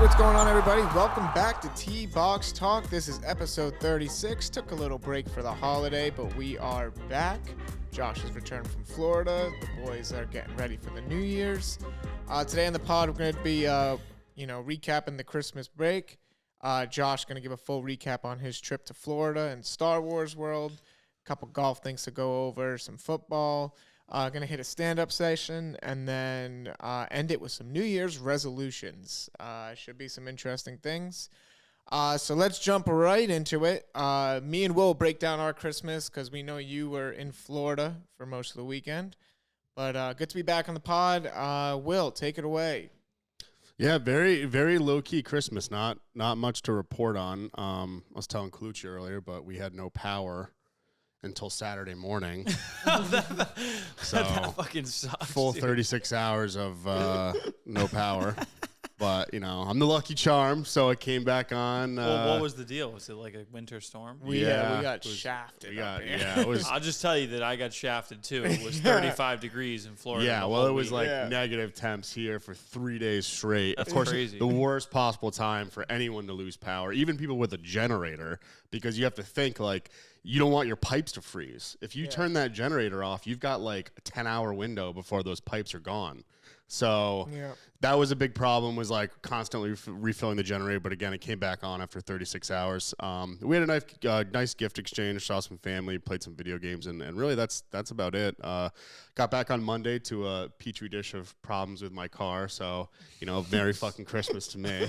what's going on, everybody? Welcome back to T-Box Talk. This is episode 36. Took a little break for the holiday, but we are back. Josh has returned from Florida. The boys are getting ready for the New Year's. Today on the pod, we're going to be, recapping the Christmas break. Josh going to give a full recap on his trip to Florida and Star Wars World. A couple golf things to go over, some football. Going to hit a stand-up session and then end it with some New Year's resolutions. Should be some interesting things. So let's jump right into it. Me and Will break down our Christmas because we know you were in Florida for most of the weekend. But good to be back on the pod. Will, take it away. Yeah, very, very low-key Christmas. Not much to report on. I was telling Colucci earlier, but we had no power until Saturday morning. So that fucking sucks. Full 36 hours of no power. But, I'm the lucky charm, so it came back on. Well, what was the deal? Was it like a winter storm? We got shafted. It was. I'll just tell you that I got shafted too. It was 35 degrees in Florida. Yeah, well, it was negative temps here for 3 days straight. That's of course, crazy. The worst possible time for anyone to lose power, even people with a generator, because you have to think, you don't want your pipes to freeze. If you turn that generator off, you've got a 10-hour window before those pipes are gone. So that was a big problem, was constantly refilling the generator. But again, it came back on after 36 hours. We had a nice gift exchange, saw some family, played some video games, and really that's about it. Got back on Monday to a petri dish of problems with my car. So, Merry fucking Christmas to me.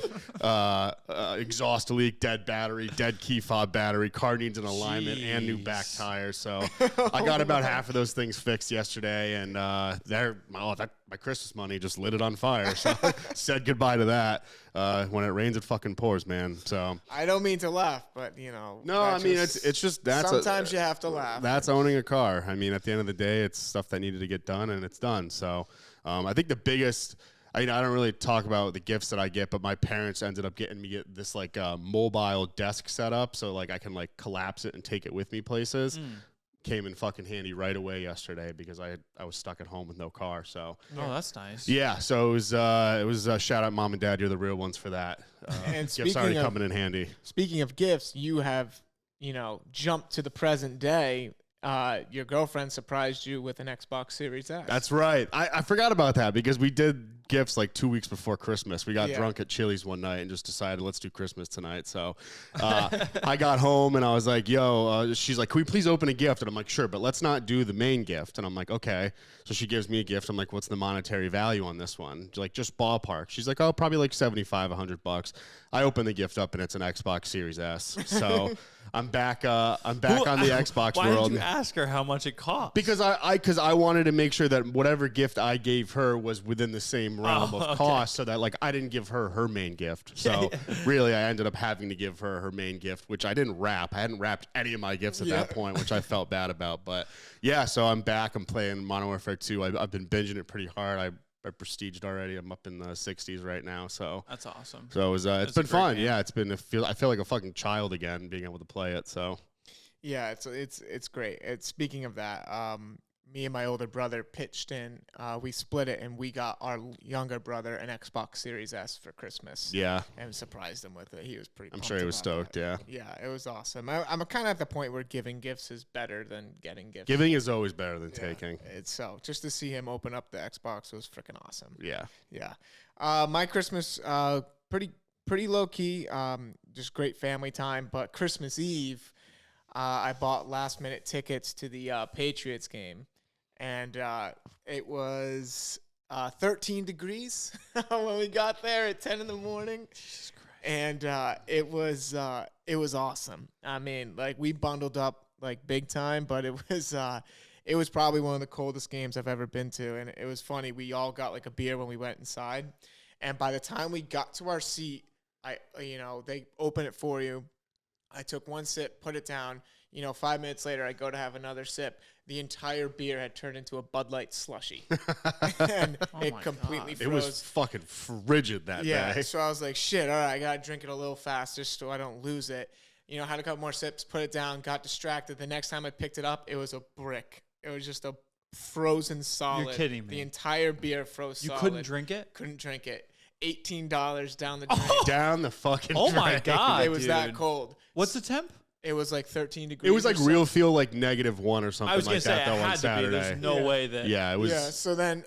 Exhaust leak, dead battery, dead key fob battery, car needs an alignment and new back tires. So I got about half of those things fixed yesterday, and my Christmas money just lit it on fire. So said goodbye to that. When it rains, it fucking pours, man. So I don't mean to laugh, but No, I mean it's just sometimes you have to laugh. That's owning a car. I mean, at the end of the day, it's stuff that needed to get done, and it's done. So I think the biggest. I don't really talk about the gifts that I get, but my parents ended up getting me this mobile desk set up, so I can collapse it and take it with me places. Came in fucking handy right away yesterday because I was stuck at home with no car. So that's nice. Yeah, so it was shout out mom and dad, you're the real ones for that. And gifts already coming in handy. Speaking of gifts, you have jumped to the present day. Your girlfriend surprised you with an Xbox Series X. That's right. I forgot about that because we did gifts 2 weeks before Christmas. We got drunk at Chili's one night and just decided, let's do Christmas tonight. So I got home and I was like, she's like, can we please open a gift? And I'm like, sure, but let's not do the main gift. And I'm like, okay. So she gives me a gift. I'm like, what's the monetary value on this one? Just ballpark. She's like, oh, probably $75, $100. I open the gift up and it's an Xbox Series S. So I'm back on the Xbox world. Why did you ask her how much it cost? Because I wanted to make sure that whatever gift I gave her was within the same realm of cost, so that I didn't give her main gift. So really, I ended up having to give her main gift, which I didn't wrap. I hadn't wrapped any of my gifts at that point, which I felt bad about. But yeah, so I'm back. I'm playing Modern Warfare 2. I've been binging it pretty hard. I prestiged already. I'm up in the 60s right now. So that's awesome. So it's been fun. Game. Yeah, it's been. I feel like a fucking child again, being able to play it. So yeah, it's great. Speaking of that, me and my older brother pitched in. We split it, and we got our younger brother an Xbox Series S for Christmas. Yeah, and surprised him with it. He was pretty. I'm sure he was stoked. Yeah, it was awesome. I'm kind of at the point where giving gifts is better than getting gifts. Giving is always better than taking. It's so just to see him open up the Xbox was freaking awesome. Yeah. My Christmas pretty low key. Just great family time. But Christmas Eve, I bought last minute tickets to the Patriots game. And it was 13 degrees when we got there at 10 in the morning. Jesus Christ. And it was awesome. I mean, we bundled up big time, but it was probably one of the coldest games I've ever been to. And it was funny. We all got a beer when we went inside. And by the time we got to our seat, they open it for you. I took one sip, put it down. 5 minutes later, I go to have another sip. The entire beer had turned into a Bud Light slushy. And it completely froze. It was fucking frigid that day. Yeah, so I was like, shit, all right, I got to drink it a little faster so I don't lose it. Had a couple more sips, put it down, got distracted. The next time I picked it up, it was a brick. It was just a frozen solid. You're kidding me. The entire beer froze solid. You couldn't drink it? Couldn't drink it. $18 down the drain. Down the fucking Oh my drain. God. It was that dude. cold. What's the temp? It was like 13 degrees. It was like or real something. feel like -1 or something I was like gonna say that it though on had to be. Saturday. There's no Yeah. way that. Yeah, it was. Yeah. So then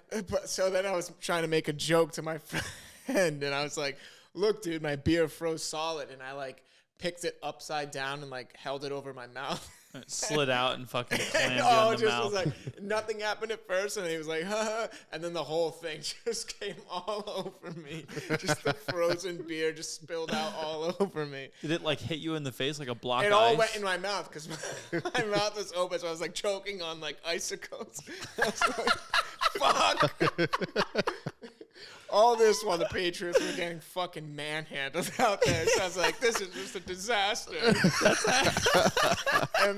I was trying to make a joke to my friend, and I was like, "Look, dude, my beer froze solid," and I like picked it upside down and like held it over my mouth. It slid out and fucking clammed you Oh, in it the just mouth. was like nothing happened at first, and he was like, "Huh," and then the whole thing just came all over me. Just the frozen beer just spilled out all over me. Did it like hit you in the face like a block It of all ice? went in my mouth because my mouth was open, so I was like choking on like icicles. I was like, fuck. All this while the Patriots were getting fucking manhandled out there. So I was like, this is just a disaster. and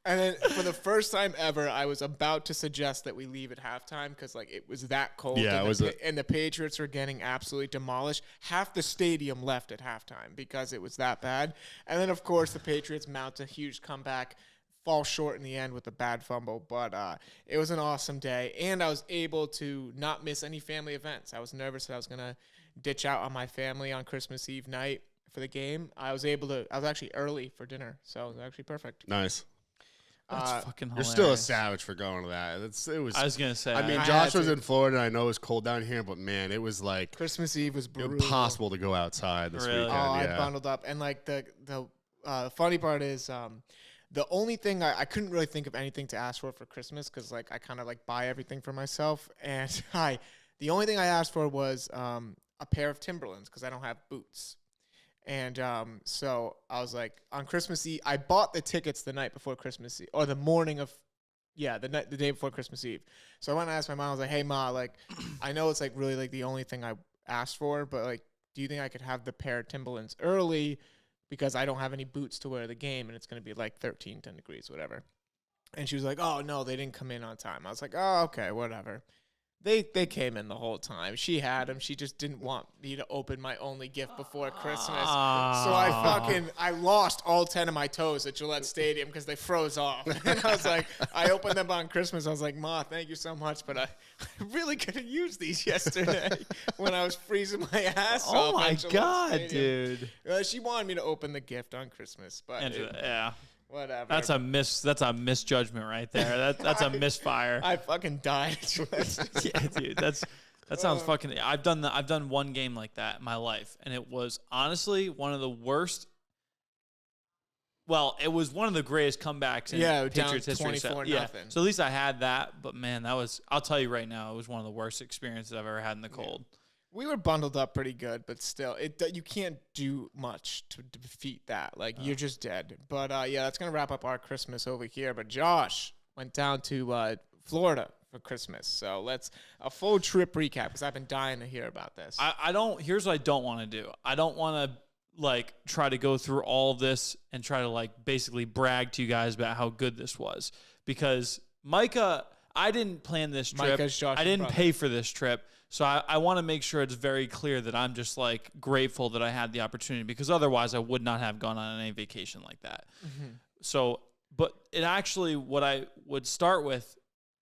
then for the first time ever, I was about to suggest that we leave at halftime because like it was that cold. Yeah, and the Patriots were getting absolutely demolished. Half the stadium left at halftime because it was that bad. And then of course the Patriots mount a huge comeback, fall short in the end with a bad fumble, but it was an awesome day, and I was able to not miss any family events. I was nervous that I was gonna ditch out on my family on Christmas Eve night for the game. I was actually early for dinner, so it was actually perfect. Nice. That's fucking You're hilarious. still a savage for going to that. It was. I was gonna say. I mean, I Josh had was to. in Florida. And I know it was cold down here, but man, it was like Christmas Eve was brutal. impossible to go outside this Really? weekend. Oh, I yeah. bundled up, and like the funny part is the only thing I couldn't really think of anything to ask for Christmas because like I kind of like buy everything for myself, and the only thing I asked for was a pair of Timberlands because I don't have boots. And so I was like, on Christmas Eve, I bought the tickets the night before Christmas Eve, or the morning of, the day before Christmas Eve. So I went and asked my mom, I was like, hey, Ma, like, I know it's like really like the only thing I asked for, but like, do you think I could have the pair of Timberlands early because I don't have any boots to wear the game and it's going to be like 10 degrees, whatever. And she was like, oh, no, they didn't come in on time. I was like, oh, okay, whatever. They came in the whole time. She had them. She just didn't want me to open my only gift before Christmas. So I lost all 10 of my toes at Gillette Stadium because they froze off. And I was like, I opened them on Christmas. I was like, Ma, thank you so much, but I really could have used these yesterday when I was freezing my ass off. Oh my at Gillette God, Stadium. dude. She wanted me to open the gift on Christmas, but Yeah. whatever. That's a misjudgment right there. That's a misfire. I fucking died at Gillette Stadium. Yeah, dude. That sounds fucking. I've done one game like that in my life, and it was honestly one of the worst. Well, it was one of the greatest comebacks in Patriots down history. 24-0. Yeah, so at least I had that. But man, that was. I'll tell you right now, it was one of the worst experiences I've ever had in the cold. We were bundled up pretty good, but still, you can't do much to defeat that. Like, you're just dead. But, that's going to wrap up our Christmas over here. But Josh went down to Florida for Christmas. So a full trip recap because I've been dying to hear about this. Here's what I don't want to do. I don't want to, like, try to go through all of this and try to, like, basically brag to you guys about how good this was. Because Micah, I didn't plan this trip. Micah's Josh's I didn't brother. pay for this trip. So I want to make sure it's very clear that I'm just like grateful that I had the opportunity because otherwise I would not have gone on any vacation like that. Mm-hmm. So, but it actually, what I would start with,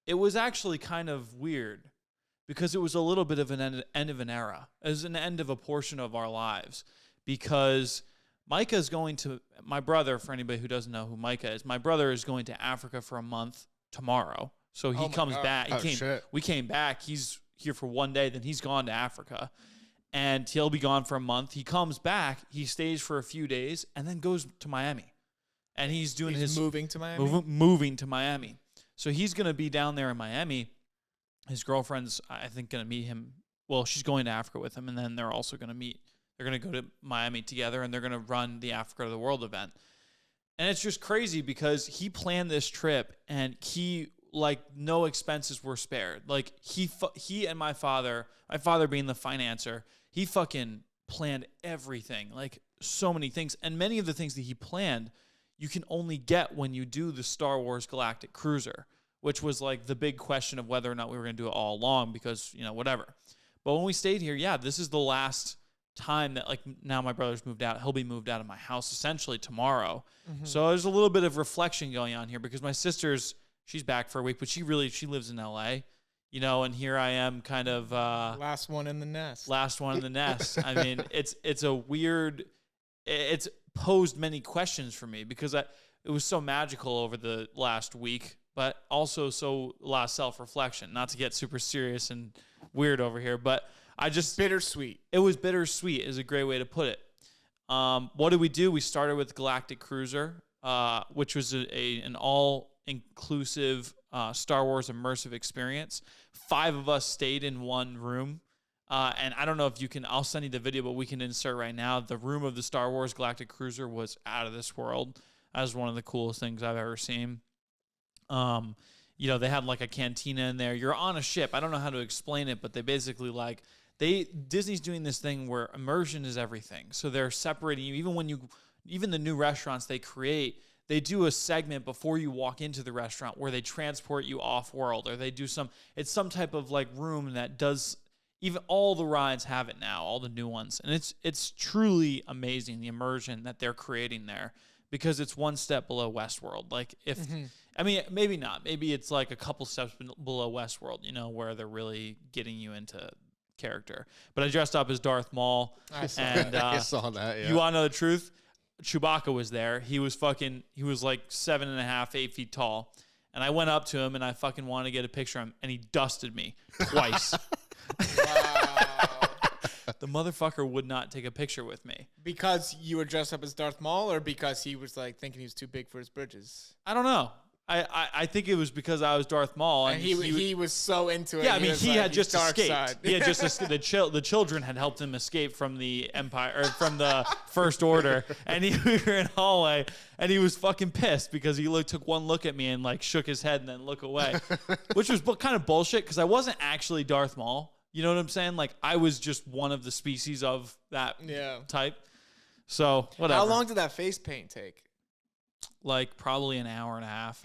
it was actually kind of weird because it was a little bit of an end of an era. It was an end of a portion of our lives because Micah's going to, my brother, for anybody who doesn't know who Micah is, my brother is going to Africa for a month tomorrow. So he comes back. We came back. He's here for one day, then he's gone to Africa. And he'll be gone for a month. He comes back, he stays for a few days, and then goes to Miami. And he's moving to Miami? Moving to Miami. So he's going to be down there in Miami. His girlfriend's, I think, going to meet him. Well, she's going to Africa with him, and then they're also going to meet. They're going to go to Miami together, and they're going to run the Africa to the World event. And it's just crazy because he planned this trip, and like no expenses were spared. Like he and my father being the financer, he fucking planned everything, like so many things. And many of the things that he planned, you can only get when you do the Star Wars Galactic Cruiser, which was like the big question of whether or not we were going to do it all along because, whatever. But when we stayed here, this is the last time that like now my brother's moved out. He'll be moved out of my house essentially tomorrow. Mm-hmm. So there's a little bit of reflection going on here because my sister's, she's back for a week, but she lives in LA, you know, and here I am kind of last one in the nest. Last one in the nest. I mean, it's a weird, it's posed many questions for me because it was so magical over the last week, but also a lot of self-reflection, not to get super serious and weird over here, but I just... Bittersweet. It was bittersweet is a great way to put it. What did we do? We started with Galactic Cruiser, which was an all-inclusive Star Wars immersive experience. 5 of us stayed in one room. And I don't know if you can, I'll send you the video, but we can insert right now. The room of the Star Wars Galactic Cruiser was out of this world. That was one of the coolest things I've ever seen. You know, they had like a cantina in there. You're on a ship. I don't know how to explain it, but they basically like, Disney's doing this thing where immersion is everything. So they're separating you. Even the new restaurants they create, they do a segment before you walk into the restaurant where they transport you off world, or they do it's some type of like room that does, even all the rides have it now, all the new ones. And it's truly amazing, the immersion that they're creating there, because it's one step below Westworld. Like I mean, maybe not. Maybe it's like a couple steps below Westworld, you know, where they're really getting you into character. But I dressed up as Darth Maul. I saw that. Yeah. You want to know the truth? Chewbacca was there. He was like 7.5, 8 feet tall. And I went up to him and I fucking wanted to get a picture of him, and he dusted me twice. The motherfucker would not take a picture with me. Because you were dressed up as Darth Maul, or because he was like thinking he was too big for his britches? I don't know. I think it was because I was Darth Maul, and he was so into it. Yeah, I mean, he had just escaped. Side. He had just the children had helped him escape from the Empire, or from the First Order, and we were in the hallway, and he was fucking pissed because he took one look at me and like shook his head and then looked away, which was kind of bullshit because I wasn't actually Darth Maul. You know what I'm saying? Like, I was just one of the species of that type. So whatever. How long did that face paint take? Like probably an hour and a half.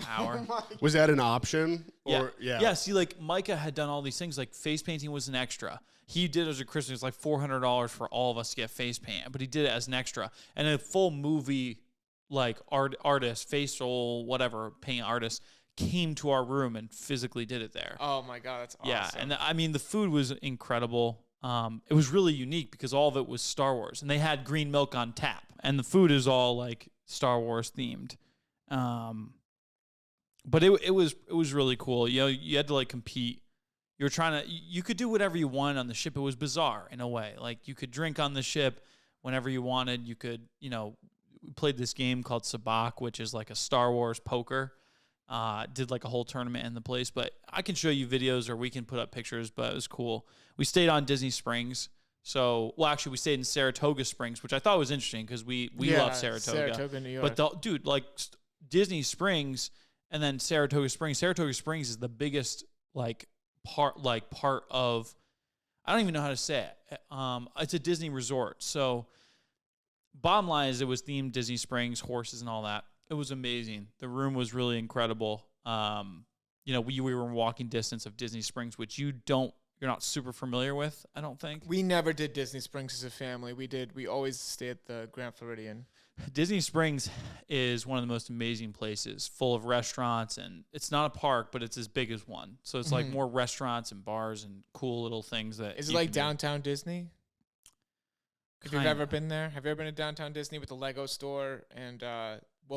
Was that an option? Yeah. See, like Micah had done all these things. Like face painting was an extra. He did it as a Christmas. It was like $400 for all of us to get face paint, but he did it as an extra. And a full movie, like artist, facial, whatever, paint artist came to our room and physically did it there. Oh my God, that's awesome. Yeah, and I mean the food was incredible. It was really unique because all of it was Star Wars, and they had green milk on tap, and the food is all like Star Wars themed. But it was really cool. You know, you had to like compete. You could do whatever you wanted on the ship. It was bizarre in a way. Like you could drink on the ship whenever you wanted. You could, you know, we played this game called Sabak, which is like a Star Wars poker. Did like a whole tournament in the place, but I can show you videos or we can put up pictures, but it was cool. We stayed on Disney Springs. So, well, actually we stayed in Saratoga Springs, which I thought was interesting because we love Saratoga. Saratoga, New York. But dude, like Disney Springs and then Saratoga Springs. Saratoga Springs is the biggest part of, I don't even know how to say it. It's a Disney resort. So bottom line is it was themed Disney Springs, horses and all that. It was amazing. The room was really incredible. You know, we were in walking distance of Disney Springs, which you're not super familiar with, I don't think. We never did Disney Springs as a family. We always stayed at the Grand Floridian. Disney Springs is one of the most amazing places, full of restaurants, and it's not a park, but it's as big as one. So it's like more restaurants and bars and cool little things that. Is it like downtown Disney? If you've ever been there, have you ever been to downtown Disney with the Lego store and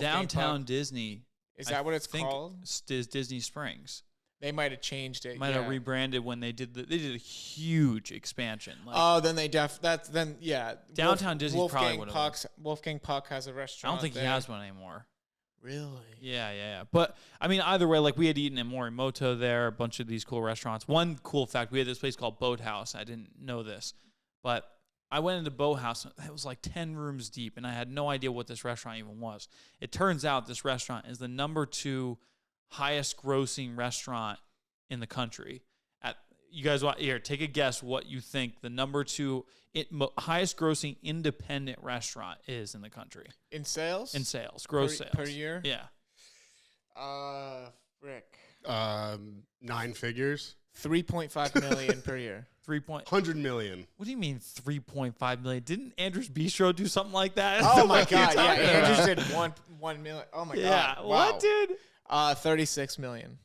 downtown Disney? Is that what it's called? Is Disney Springs. They might have changed it. Might have rebranded when they did a huge expansion. Then they Downtown Disney probably would have. Wolfgang Puck has a restaurant. I don't think he has one anymore. Really? Yeah. But I mean, either way, like we had eaten at Morimoto there, a bunch of these cool restaurants. One cool fact: we had this place called Boathouse. I didn't know this, but I went into Boathouse. It was like 10 rooms deep, and I had no idea what this restaurant even was. It turns out this restaurant is the number 2 highest grossing restaurant in the country. You guys want here? Take a guess what you think the number 2 highest grossing independent restaurant is in the country in sales. Gross sales per year. Yeah. Rick. 9 figures. 3.5 million per year. 100 million. What do you mean 3.5 million? Didn't Andrew's Bistro do something like that? Oh my God! Yeah, Andrews did 1 million. Oh my God! Yeah, wow. what, dude? 36 million.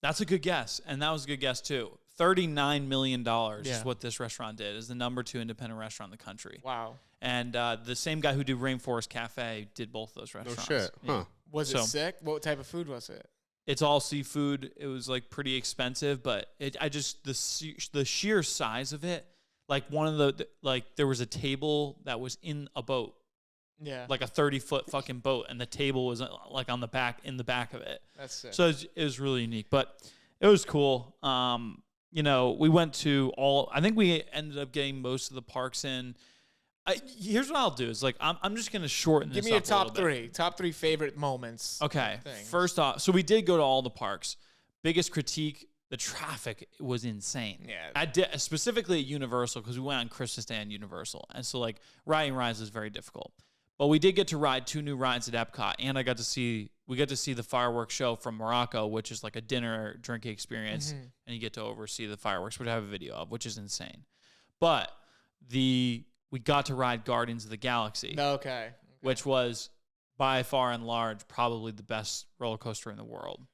That's a good guess, and that was a good guess too. $39 million Yeah. is what this restaurant did. Is the number 2 independent restaurant in the country. Wow. And the same guy who did Rainforest Cafe did both those restaurants. No shit. Huh. Was it sick? What type of food was it? It's all seafood. It was like pretty expensive, but the sheer size of it, like one of the there was a table that was in a boat. Yeah. Like a 30-foot fucking boat, and the table was like in the back of it. That's sick. So it was really unique, but it was cool. We went to I think we ended up getting most of the parks in. Here's what I'll do is I'm just gonna shorten this. Give me your up top three favorite moments. Okay. Things. First off, so we did go to all the parks. Biggest critique: the traffic was insane. Yeah. I did specifically at Universal because we went on Christmas Day on Universal, and so riding rides is very difficult. But we did get to ride 2 new rides at Epcot, and we got to see the fireworks show from Morocco, which is like a dinner drinking experience, and you get to oversee the fireworks, which I have a video of, which is insane. But we got to ride Guardians of the Galaxy, Okay. which was by far and large probably the best roller coaster in the world.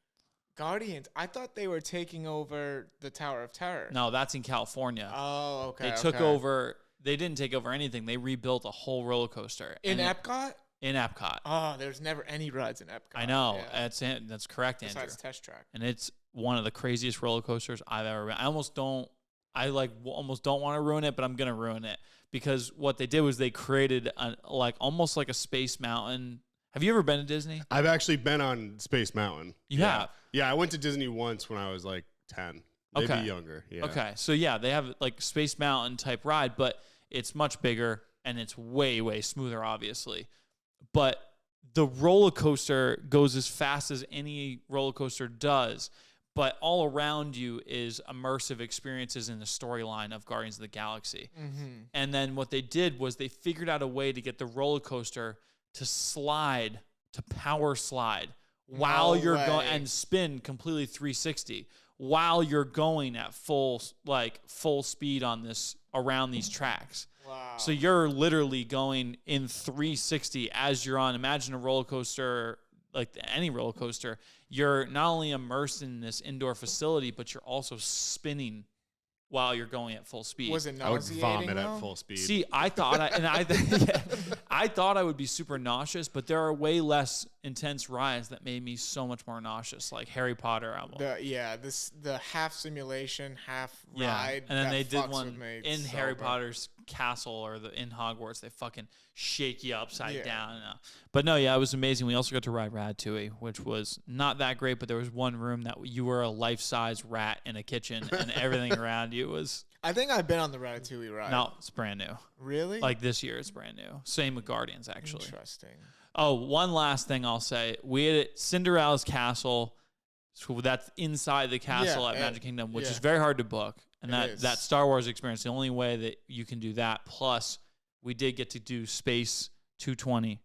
Guardians. I thought they were taking over the Tower of Terror. No, that's in California. Oh, okay. They took over. They didn't take over anything. They rebuilt a whole roller coaster In Epcot? In Epcot. Oh, there's never any rides in Epcot. I know. Yeah. That's correct, Andrew. Besides Test Track. And it's one of the craziest roller coasters I've ever been. I almost don't want to ruin it, but I'm gonna ruin it because what they did was they created almost like a Space Mountain. Have you ever been to Disney? I've actually been on Space Mountain. You yeah. have? Yeah, I went to Disney once when I was 10. Maybe younger. Yeah. Okay. So yeah, they have Space Mountain type ride, but it's much bigger and it's way, way smoother, obviously. But the roller coaster goes as fast as any roller coaster does, but all around you is immersive experiences in the storyline of Guardians of the Galaxy. Mm-hmm. And then what they did was they figured out a way to get the roller coaster to power slide while you're going and spin completely 360 while you're going at full speed around these tracks. Wow. So you're literally going in 360 as you're on. Imagine a roller coaster, like any roller coaster. You're not only immersed in this indoor facility, but you're also spinning while you're going at full speed. Was it I would nauseating? vomit at full speed. See, I thought I thought I would be super nauseous, but there are way less intense rides that made me so much more nauseous, like Harry Potter. The half simulation, half ride. And then they did fucks one with me in so Harry bad. Potter's castle or in Hogwarts. They fucking shake you upside down. But no, it was amazing. We also got to ride Ratatouille, which was not that great, but there was one room that you were a life-size rat in a kitchen, and everything around you was. I think I've been on the Ratatouille ride. No, it's brand new. Really? Like this year, it's brand new. Same with Guardians, actually. Interesting. Oh, one last thing I'll say. We had Cinderella's castle. So that's inside the castle at Magic Kingdom, which is very hard to book. And that Star Wars experience, the only way that you can do that. Plus, we did get to do Space 220, I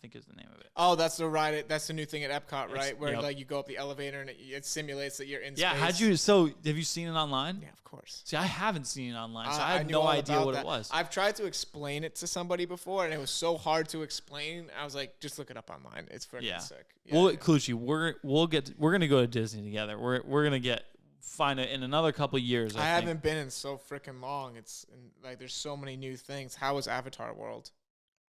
think is the name of it. Oh, that's the ride. That's the new thing at Epcot, right? Where you go up the elevator and it simulates that you're in space. Yeah, have you seen it online? Yeah, of course. See, I haven't seen it online, so I had knew no all idea about what that. it was. I've tried to explain it to somebody before, and it was so hard to explain. I was like, just look it up online. It's freaking sick. Yeah, well, Clucci, we're gonna go to Disney together. We're gonna find it in another couple of years. I haven't been in so freaking long. There's so many new things. How was Avatar World?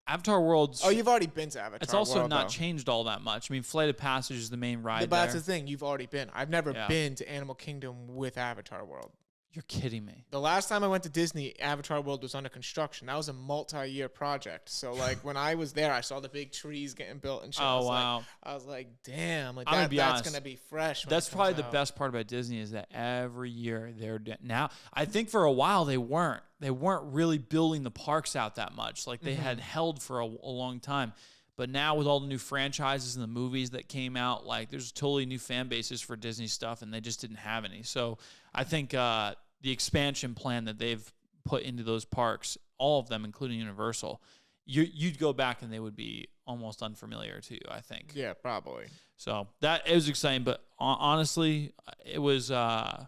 Avatar World. Oh, you've already been to Avatar World. It's also World, not though. changed all that much. I mean, Flight of Passage is the main ride. But that's the thing. You've already been. I've never Yeah. been to Animal Kingdom with Avatar World. You're kidding me. The last time I went to Disney, Avatar World was under construction. That was a multi-year project. So, when I was there, I saw the big trees getting built and shit. Oh, wow. I was like, damn. I'm gonna be that's honest. going to be fresh. That's probably the best part about Disney is that every year now. I think for a while they weren't really building the parks out that much. Like they had held for a long time. But now with all the new franchises and the movies that came out, there's totally new fan bases for Disney stuff, and they just didn't have any. So I think the expansion plan that they've put into those parks, all of them, including Universal, you'd go back and they would be almost unfamiliar to you, I think. Yeah, probably. So it was exciting, but honestly, it was the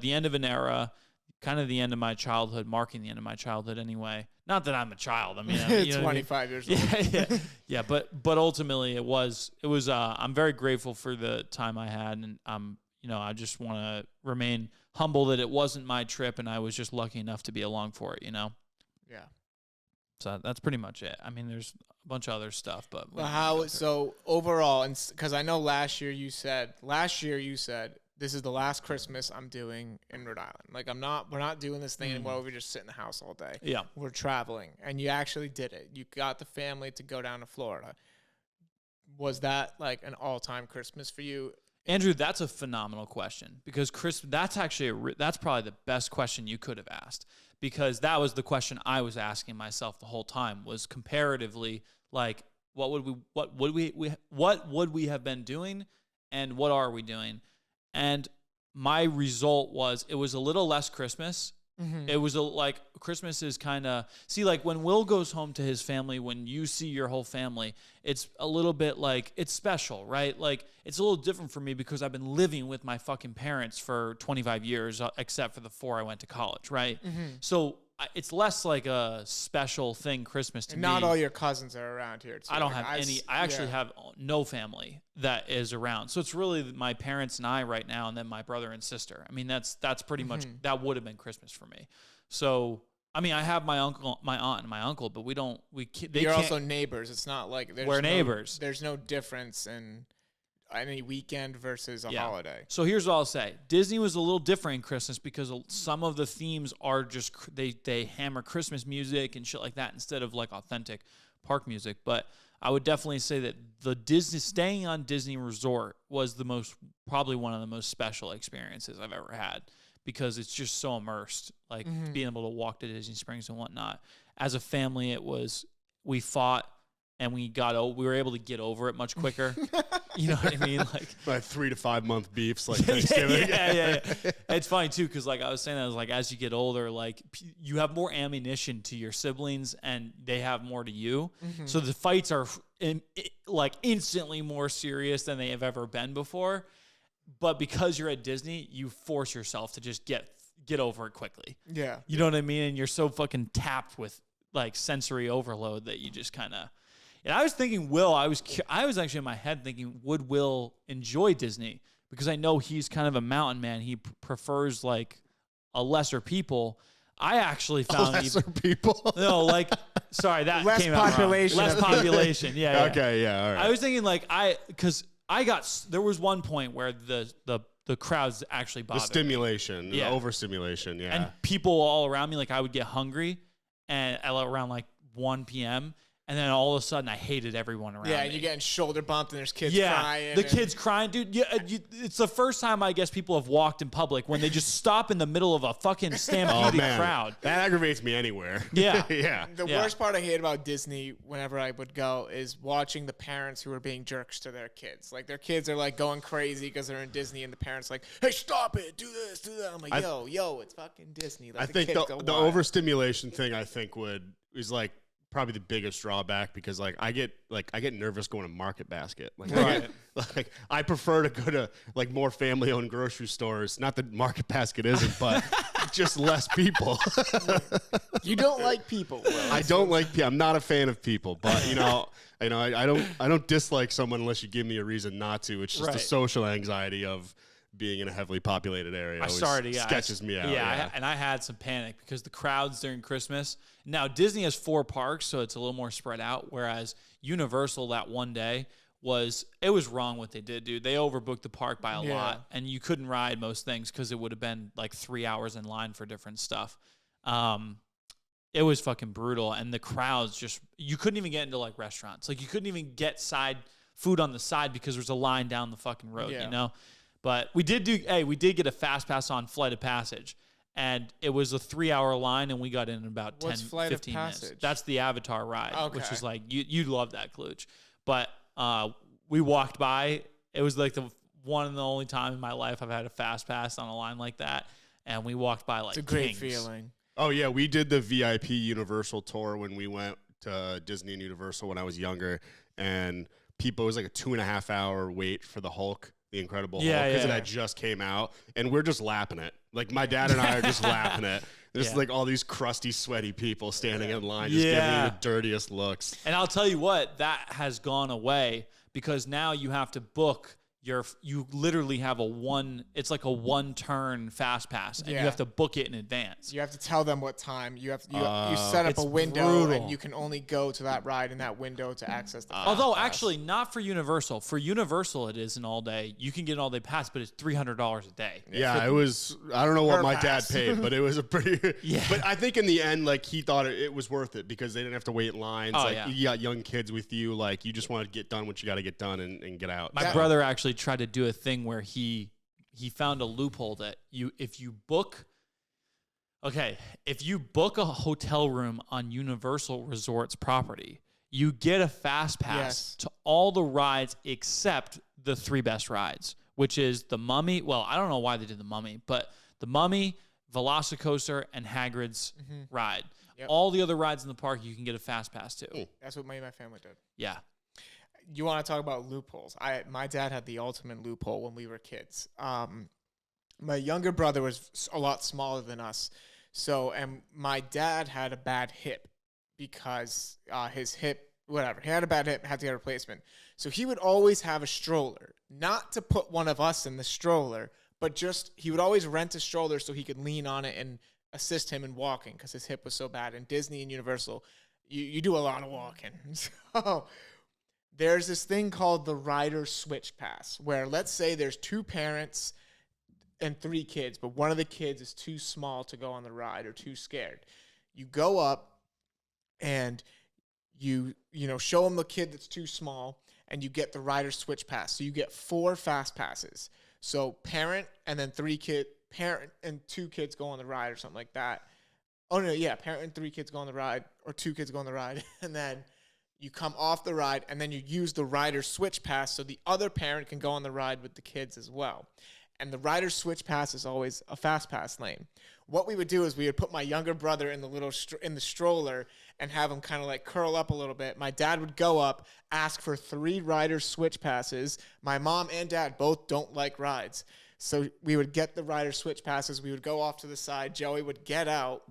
end of an era, kind of the end of my childhood, marking the end of my childhood anyway. Not that I'm a child. I mean, 25 years old. Yeah. But ultimately, it was. I'm very grateful for the time I had, and I just want to remain humble that it wasn't my trip and I was just lucky enough to be along for it, Yeah. So that's pretty much it. I mean, there's a bunch of other stuff, but so overall, and because I know last year you said this is the last Christmas I'm doing in Rhode Island. Like we're not doing this thing anymore. We just sit in the house all day. Yeah. We're traveling, and you actually did it. You got the family to go down to Florida. Was that like an all-time Christmas for you? Andrew, that's a phenomenal question because that's actually that's probably the best question you could have asked, because that was the question I was asking myself the whole time, was comparatively like what would we have been doing and what are we doing? And my result was it was a little less Christmas. It was like Christmas is kind of, see, like when Will goes home to his family, when you see your whole family, it's a little bit like, it's special, right? Like it's a little different for me because I've been living with my fucking parents for 25 years, except for the 4 I went to college, right? So it's less like a special thing Christmas to me. Not all your cousins are around here. Too. I don't have any. I actually have no family that is around. So it's really my parents and I right now, and then my brother and sister. I mean, that's pretty much, that would have been Christmas for me. So, I mean, I have my uncle, my aunt, and my uncle, but you're also neighbors. It's not like we're neighbors. There's no difference in any weekend versus a holiday. So here's what I'll say. Disney was a little different in Christmas because some of the themes are just, they hammer Christmas music and shit like that instead of like authentic park music. But I would definitely say that staying on Disney Resort was probably one of the most special experiences I've ever had, because it's just so immersed, like being able to walk to Disney Springs and whatnot. As a family, we fought and we were able to get over it much quicker. You know what I mean? Like 3 to 5 month beefs, like Thanksgiving. Yeah. It's funny too, because like I was saying, as you get older, like you have more ammunition to your siblings, and they have more to you. So the fights are like instantly more serious than they have ever been before. But because you're at Disney, you force yourself to just get over it quickly. Yeah, you know what I mean? And you're so fucking tapped with like sensory overload that you just kind of. And I was thinking, I was actually in my head thinking, would Will enjoy Disney? Because I know he's kind of a mountain man. He prefers like a lesser people. I actually found lesser people. No, like sorry, that less came out population. Wrong. Less population. Yeah. Okay. Yeah. All right. I was thinking like there was one point where the crowds actually bothered the stimulation, me. the overstimulation. Yeah. And people all around me, like I would get hungry, and around like 1 p.m. And then all of a sudden, I hated everyone around me. Yeah, and you're getting shoulder bumped, and there's kids crying. The kids crying. Dude, it's the first time I guess people have walked in public when they just stop in the middle of a fucking stampeding crowd. That aggravates me anywhere. Yeah. Yeah. The worst part I hate about Disney whenever I would go is watching the parents who are being jerks to their kids. Like, their kids are, like, going crazy because they're in Disney, and the parents like, hey, stop it, do this, do that. I'm like, yo, it's fucking Disney. Let I think the overstimulation thing, is like, probably the biggest drawback, because like I get nervous going to Market Basket. Like I prefer to go to like more family owned grocery stores. Not that Market Basket isn't, but just less people. You don't like people. Will. I don't like people. I'm not a fan of people, but I don't dislike someone unless you give me a reason not to. It's just the social anxiety of being in a heavily populated area sketches me out. Yeah, and I had some panic because the crowds during Christmas. Now, Disney has 4 parks, so it's a little more spread out, whereas Universal that one day was wrong what they did, dude. They overbooked the park by a lot, and you couldn't ride most things because it would have been like 3 hours in line for different stuff. It was fucking brutal, and the crowds you couldn't even get into like restaurants. Like you couldn't even get food on the side because there was a line down the fucking road, you know? But we did get a fast pass on Flight of Passage, and it was a 3-hour line, and we got in about 10, 15 minutes. That's the Avatar ride, which is like, you'd love that, Klooch. But we walked by. It was like the one and the only time in my life I've had a fast pass on a line like that, and we walked by like it's a great kings. feeling. Oh, yeah, we did the VIP Universal tour when we went to Disney and Universal when I was younger, and it was like a 2.5-hour wait for the Hulk. The Incredible Hulk, because it had just came out, and we're just lapping it. Like, my dad and I are just lapping it. There's like all these crusty, sweaty people standing in line just giving you the dirtiest looks. And I'll tell you what, that has gone away because now you have to book you literally have it's like a 1-turn fast pass, and you have to book it in advance. You have to tell them what time. You set up a window, brutal. And you can only go to that ride in that window to access the Although, actually, not for Universal. For Universal, it is an all-day. You can get an all-day pass, but it's $300 a day. Yeah, it was, I don't know what my dad paid, but it was a pretty, but I think in the end, like, he thought it was worth it because they didn't have to wait in lines. You got young kids with you. Like, you just want to get done what you got to get done and get out. My brother actually tried to do a thing where he found a loophole that if you book a hotel room on Universal Resorts property, you get a fast pass to all the rides except the 3 best rides, which is the Mummy. Well, I don't know why they did the Mummy, but the Mummy, Velocicoaster, and Hagrid's ride. Yep. All the other rides in the park you can get a fast pass to. That's what me and my family did. Yeah. You want to talk about loopholes? My dad had the ultimate loophole when we were kids. My younger brother was a lot smaller than us, and my dad had a bad hip because his hip, whatever, he had a bad hip, had to get a replacement. So he would always have a stroller, not to put one of us in the stroller, but just he would always rent a stroller so he could lean on it and assist him in walking because his hip was so bad. In Disney and Universal, you do a lot of walking, so. There's this thing called the rider switch pass where let's say there's 2 parents and 3 kids, but one of the kids is too small to go on the ride or too scared. You go up and you show them the kid that's too small and you get the rider switch pass. So you get 4 fast passes. So parent and then parent and 2 kids go on the ride or something like that. Oh no, yeah, parent and 3 kids go on the ride or 2 kids go on the ride and then you come off the ride, and then you use the rider switch pass so the other parent can go on the ride with the kids as well. And the rider switch pass is always a fast pass lane. What we would do is we would put my younger brother in the stroller and have him kind of like curl up a little bit. My dad would go up, ask for 3 rider switch passes. My mom and dad both don't like rides. So we would get the rider switch passes. We would go off to the side. Joey would get out.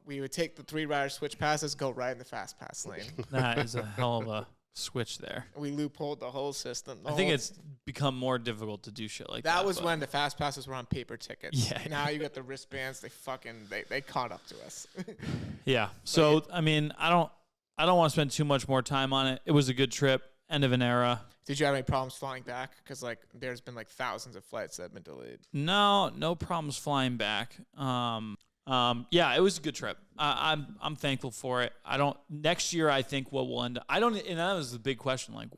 We would take the 3 rider switch passes, go right in the fast pass lane. That is a hell of a switch there. We loopholed the whole system. I think it's become more difficult to do shit like that. That was when the fast passes were on paper tickets. Yeah. Now you got the wristbands. They caught up to us. Yeah. So I mean, I don't want to spend too much more time on it. It was a good trip. End of an era. Did you have any problems flying back? Because there's been thousands of flights that have been delayed. No problems flying back. Yeah, it was a good trip. I'm thankful for it. Next year, I think what we'll end up, and that was the big question. Like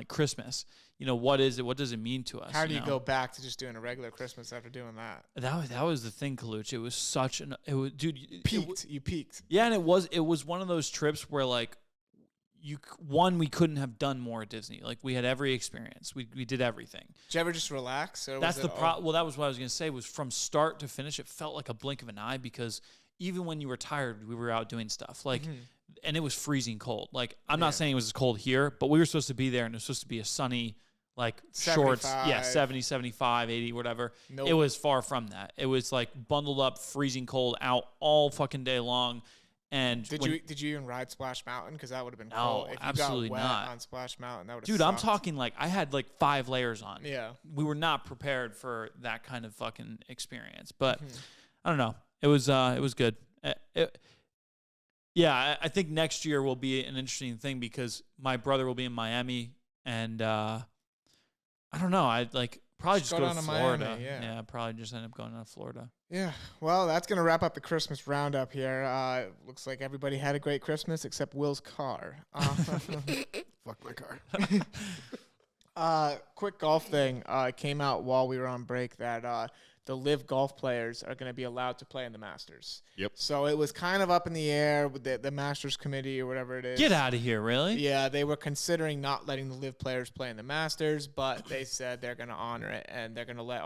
Christmas, what is it? What does it mean to us? How do you go back to just doing a regular Christmas after doing that? That was the thing, Kaluch. It was dude. You peaked. Yeah, and it was one of those trips where we couldn't have done more at Disney. We had every experience. We did everything. Did you ever just relax? Or That's the problem. Well, that was what I was going to say, was from start to finish, it felt like a blink of an eye because even when you were tired, we were out doing stuff. And it was freezing cold. I'm not saying it was as cold here, but we were supposed to be there and it was supposed to be a sunny, shorts. 75. 70, 75, 80, whatever. Nope. It was far from that. It was bundled up, freezing cold, out all fucking day long. And did you even ride Splash Mountain? Because that would have been No, cool. If you absolutely got wet not. on Splash Mountain, that would have Dude, sucked. I'm talking I had 5 layers on. Yeah. We were not prepared for that kind of fucking experience. But I don't know. It was good. I think next year will be an interesting thing because my brother will be in Miami and I don't know. Probably just go to Florida. Miami, yeah, probably just end up going to Florida. Yeah, well, that's going to wrap up the Christmas roundup here. Looks like everybody had a great Christmas except Will's car. Fuck my car. Quick golf thing came out while we were on break that the LIV Golf Players are going to be allowed to play in the Masters. Yep. So it was kind of up in the air with the Masters committee or whatever it is. Get out of here, really? Yeah, they were considering not letting the LIV players play in the Masters, but they said they're going to honor it and they're going to let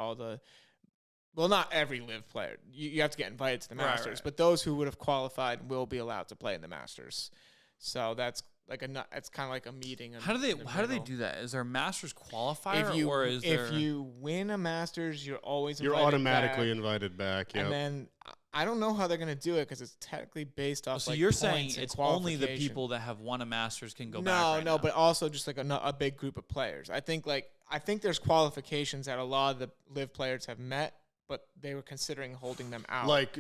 not every LIV player. You have to get invited to the Masters, right. But those who would have qualified will be allowed to play in the Masters. So that's it's kind of like a meeting. How do they do that? Is there a Masters qualifier, if you win a Masters, you're automatically invited back. Yep. And then I don't know how they're going to do it because it's technically based off. So you're saying it's only the people that have won a Masters can go back? No, but also just a big group of players. I think I think there's qualifications that a lot of the LIV players have met, but they were considering holding them out. Like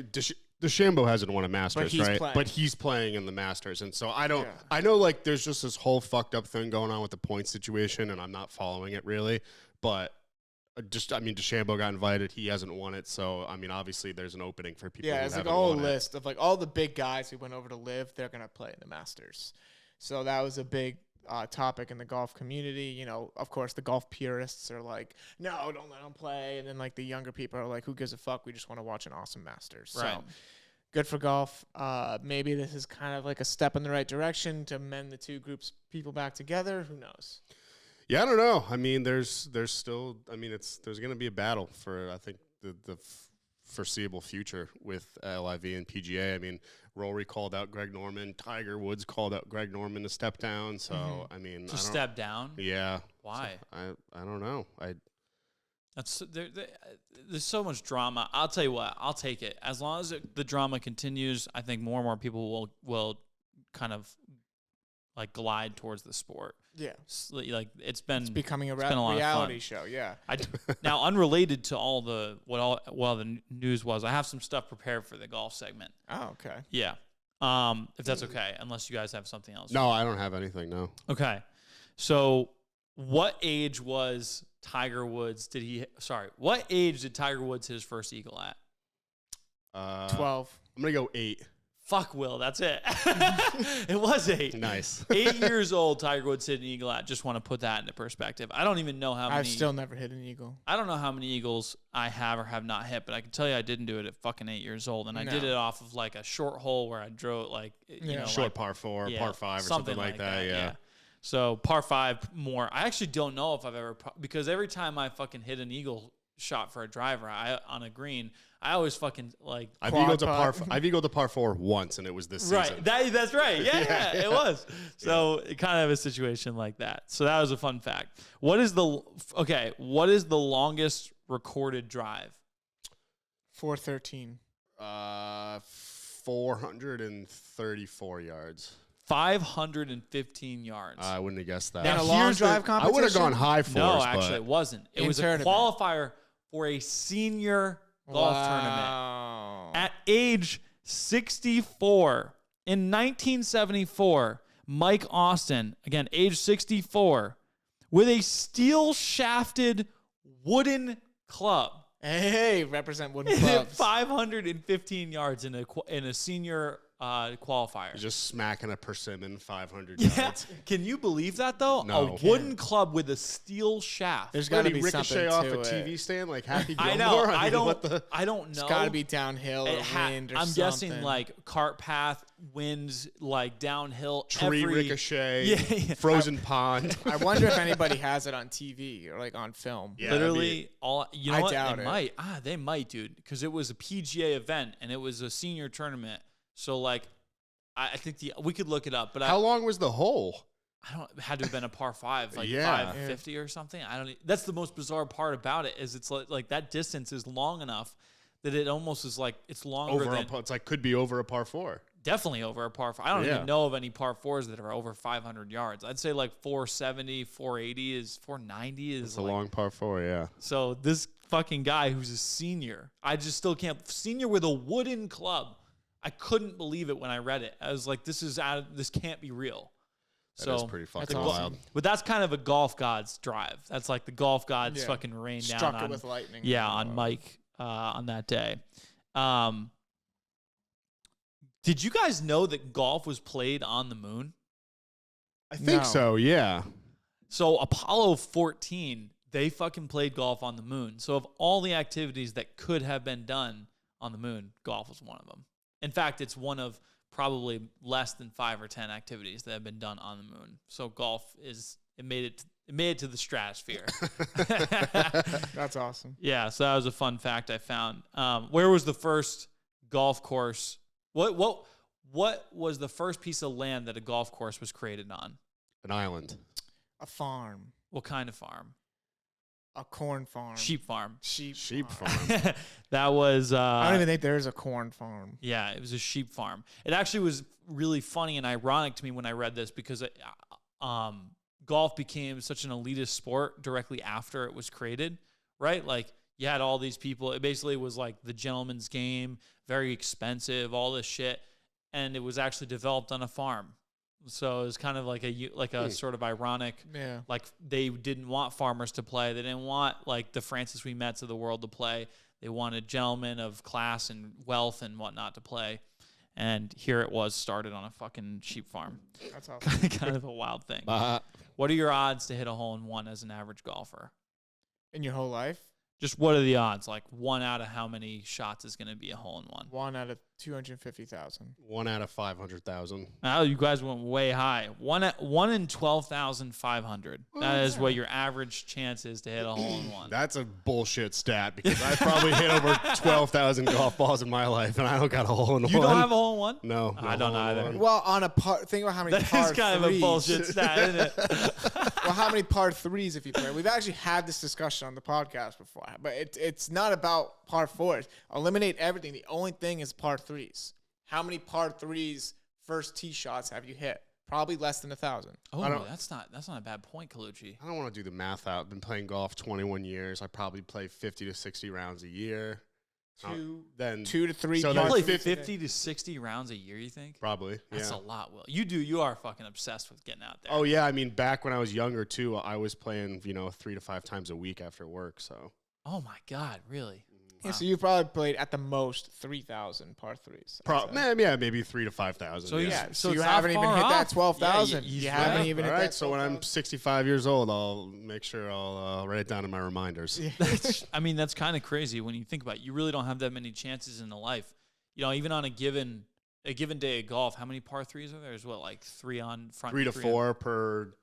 DeChambeau hasn't won a Masters, right? Playing. But he's playing in the Masters, and so I don't. Yeah. I know like there's just this whole fucked up thing going on with the point situation, and I'm not following it really. But DeChambeau got invited. He hasn't won it, so I mean, obviously there's an opening for people. Yeah, who it's like haven't a whole won list of like all the big guys who went over to LIV. They're gonna play in the Masters, so that was a big topic in the golf community. You know, of course, the golf purists are like, no, don't let them play, and then like the younger people are like, who gives a fuck? We just want to watch an awesome Masters. Right. So good for golf. Maybe this is kind of like a step in the right direction to mend the two groups people back together. Who knows? Yeah, I don't know. I mean, there's still. I mean, there's going to be a battle for I think the foreseeable future with LIV and PGA. I mean, Rory called out Greg Norman. Tiger Woods called out Greg Norman to step down. So I mean, To step down? Yeah. Why? So I don't know. There's so much drama. I'll tell you what. I'll take it as long as the drama continues. I think more and more people will kind of like glide towards the sport. Yeah, Like it's becoming a been a lot of reality fun. show. Yeah. Now, unrelated to all the what all the news was, I have some stuff prepared for the golf segment. Oh, okay. Yeah. If that's okay, unless you guys have something else. No, I don't have anything. No. Okay. So, what age was Tiger Woods? What age did Tiger Woods hit his first eagle at? 12. I'm gonna go 8. Fuck Will, that's it. It was 8. Nice. 8 years old, Tiger Woods hit an eagle at. Just want to put that into perspective. I don't even know how many. I've still never hit an eagle. I don't know how many eagles I have or have not hit, but I can tell you I didn't do it at fucking 8 years old. And I did it off of like a short hole where I drove like, you know, short like, par 4, par 5 or something like that. Yeah. So par 5 more. I actually don't know if I've ever, because every time I fucking hit an eagle shot for a driver on a green, I always fucking like. I've eagled a par 4 once, and it was this season. Right, that's right. Yeah, it was. So it kind of a situation like that. So that was a fun fact. What is the longest recorded drive? 413. 434 yards. 515 yards. I wouldn't have guessed that. In a long drive competition? I would have gone high fours. No, actually, it wasn't. It was tournament. a qualifier for a senior golf tournament. At age 64, in 1974, Mike Austin, again, age 64, with a steel-shafted wooden club. Hey, represent wooden Hit clubs. 515 yards in a senior qualifier. Just smacking a persimmon 500 Yeah. yards. Can you believe that, though? No. A wooden club with a steel shaft. There's got to be ricochet something off to a it. TV stand like Happy I Gilmore? know. I don't know. It's got to be downhill or wind or I'm something. guessing like cart path, winds, like downhill. Tree ricochet, Yeah. frozen pond. I wonder if anybody has it on TV or like on film. Yeah, Literally all. You know I what? doubt They it. might. They might, dude, because it was a PGA event and it was a senior tournament. So like, I think we could look it up. But How long was the hole? I don't. It had to have been a par 5, like Yeah. 550 or something. I don't. That's the most bizarre part about it is it's like that distance is long enough that it almost is like it's longer than It's like could be over a par 4. definitely over a par 5. I don't Yeah. even know of any par 4s that are over 500 yards. I'd say like 470, 480 is 490 is It's a like, long par 4, yeah. So this fucking guy who's a senior, I just still can't. Senior with a wooden club. I couldn't believe it when I read it. I was like, this can't be real. That is pretty fucking awesome. wild. But that's kind of a golf god's drive. That's like the golf gods fucking rained down Struck on it with lightning. Yeah, on Mike on that day. Did you guys know that golf was played on the moon? I think No. so, yeah. So Apollo 14, they fucking played golf on the moon. So of all the activities that could have been done on the moon, golf was one of them. In fact, it's one of probably less than 5 or 10 activities that have been done on the moon. So golf it made it to the stratosphere. That's awesome. Yeah, so that was a fun fact I found. Where was the first golf course? What was the first piece of land that a golf course was created on? An island. A farm. What kind of farm? A corn farm. Sheep farm. Sheep farm. That was. I don't even think there is a corn farm. Yeah, it was a sheep farm. It actually was really funny and ironic to me when I read this because golf became such an elitist sport directly after it was created, right? Like you had all these people. It basically was like the gentleman's game, very expensive, all this shit. And it was actually developed on a farm. So it was kind of like a sort of ironic, like they didn't want farmers to play. They didn't want like the Francis Ouimets of the world to play. They wanted gentlemen of class and wealth and whatnot to play. And here it was, started on a fucking sheep farm. That's awesome. Kind of a wild thing. What are your odds to hit a hole-in-one as an average golfer? In your whole life? Just what are the odds? Like 1 out of how many shots is going to be a hole-in-one? 1 out of 250,000. 1 out of 500,000. Oh, you guys went way high. 1 in 12,500. That is what your average chance is to hit a hole-in-one. That's a bullshit stat because I probably hit over 12,000 golf balls in my life, and I don't got a hole-in-one. You don't have a hole-in-one? No. I don't either. Well, on a par, think about how many That par is kind threes. of a bullshit stat, isn't it? Well, how many par threes if you play? We've actually had this discussion on the podcast before, but it's not about par fours. Eliminate everything. The only thing is par threes. How many par threes first tee shots have you hit? Probably less than 1,000. Oh, that's not a bad point, Colucci. I don't want to do the math out. I've been playing golf 21 years. I probably play 50 to 60 rounds a year. Then 2 to 3. So You that's play 50 50 to 60 rounds a year, you think? Probably. That's yeah. a lot, Will. You are fucking obsessed with getting out there. Oh, yeah. I mean, back when I was younger, too, I was playing, 3 to 5 times a week after work. So. Oh, my God. Really? Yeah, Wow. so you probably played at the most 3,000 par threes. Maybe 3 to 5,000. So Yeah, so so it's you not haven't even far hit that off. 12,000. Yeah, you he's haven't right. even All hit right, that so when I'm 12,000. 65 years old, I'll make sure I'll write it down in my reminders. I mean, that's kind of crazy when you think about it. You really don't have that many chances in a life. Even on a given day of golf, how many par threes are there? There's like 3 on front. 3 to 4 per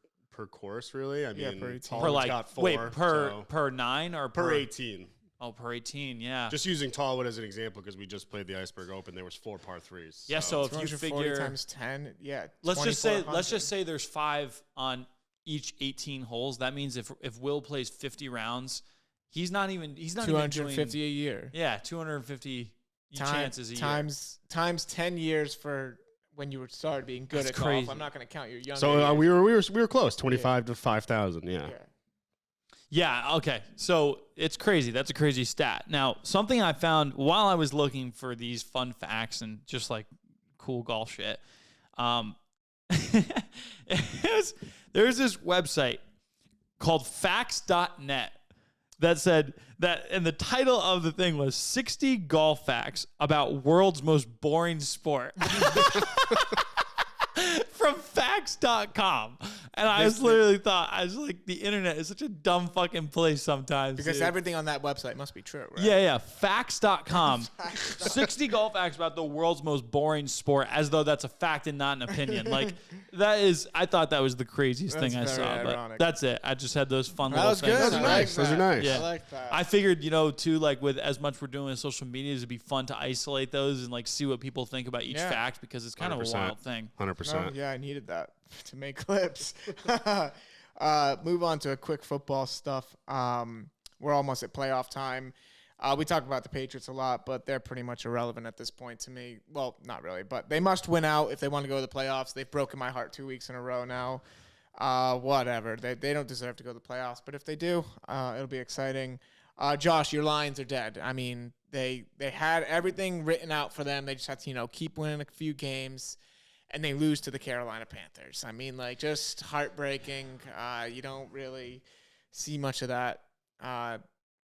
course, really. I Yeah, mean, per 18. Tallwood's Per got 4. wait, so per 9 or per 18. Oh, per 18, yeah. Just using Tallwood as an example because we just played the Iceberg Open. There was 4 par threes. Yeah, so if you 240 figure times 10, yeah. let's just 2,400. say there's 5 on each 18 holes. That means if Will plays 50 rounds, he's not even 250 a year. Yeah, 250 chances a year. Times 10 years for when you started being good That's at crazy. golf. I'm not going to count your younger So years. we were close, 25 to 5,000. Yeah. Yeah, okay. So it's crazy. That's a crazy stat. Now, something I found while I was looking for these fun facts and just like cool golf shit, there's this website called facts.net that said that, and the title of the thing was 60 golf facts about world's most boring sport. From facts.com. And I was like, the internet is such a dumb fucking place sometimes. Because dude. everything on that website must be true, right? Yeah. Facts.com. 60 golf facts about the world's most boring sport, as though that's a fact and not an opinion. Like, I thought that was the craziest That's thing I very saw. ironic. But that's it. I just had those fun That little was things. good. Those are nice. Those are nice. Yeah. I like that. I figured, too, like with as much we're doing with social media, it'd be fun to isolate those and like see what people think about each fact because it's kind of a 100%. wild thing. 100%. No, yeah, I needed that to make clips. Move on to a quick football stuff. We're almost at playoff time. We talk about the Patriots a lot, but they're pretty much irrelevant at this point to me. Well, not really, but they must win out if they want to go to the playoffs. They've broken my heart 2 weeks in a row now. Whatever. They don't deserve to go to the playoffs, but if they do, it'll be exciting. Josh, your Lions are dead. I mean, they had everything written out for them. They just had to, keep winning a few games. And they lose to the Carolina Panthers. I mean, like, just heartbreaking. You don't really see much of that.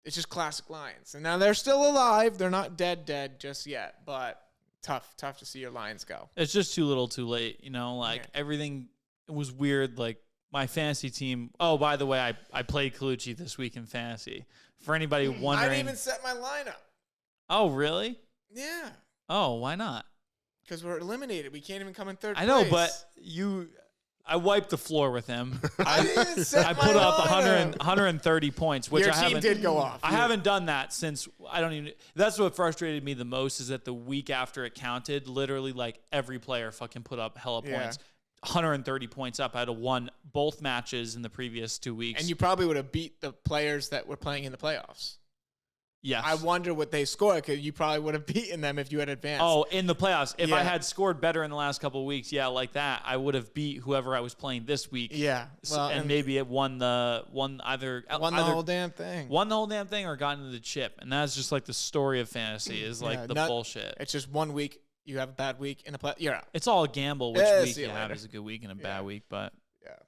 It's just classic Lions. And now they're still alive. They're not dead just yet. But tough to see your Lions go. It's just too little too late. Everything was weird. Like, my fantasy team. Oh, by the way, I played Colucci this week in fantasy. For anybody wondering. I didn't even set my lineup. Oh, really? Yeah. Oh, why not? Because we're eliminated. We can't even come in third I know, place. but I wiped the floor with him. I didn't set I my put up lineup. 130 points, which Your I team haven't. did go off. I haven't done that since I don't even. That's what frustrated me the most is that the week after it counted, literally like every player fucking put up hella points. 130 points up. I had won both matches in the previous 2 weeks. And you probably would have beat the players that were playing in the playoffs. Yes. I wonder what they scored, because you probably would have beaten them if you had advanced. Oh, in the playoffs. If I Yeah. had scored better in the last couple of weeks, like that, I would have beat whoever I was playing this week. Yeah. Well, And maybe it won the whole damn thing. Won the whole damn thing or got into the chip. And that's just like the story of fantasy is like bullshit. It's just 1 week. You have a bad week in a play. You're out. It's all a gamble which Yeah, week see you you have later. is a good week and a bad week. But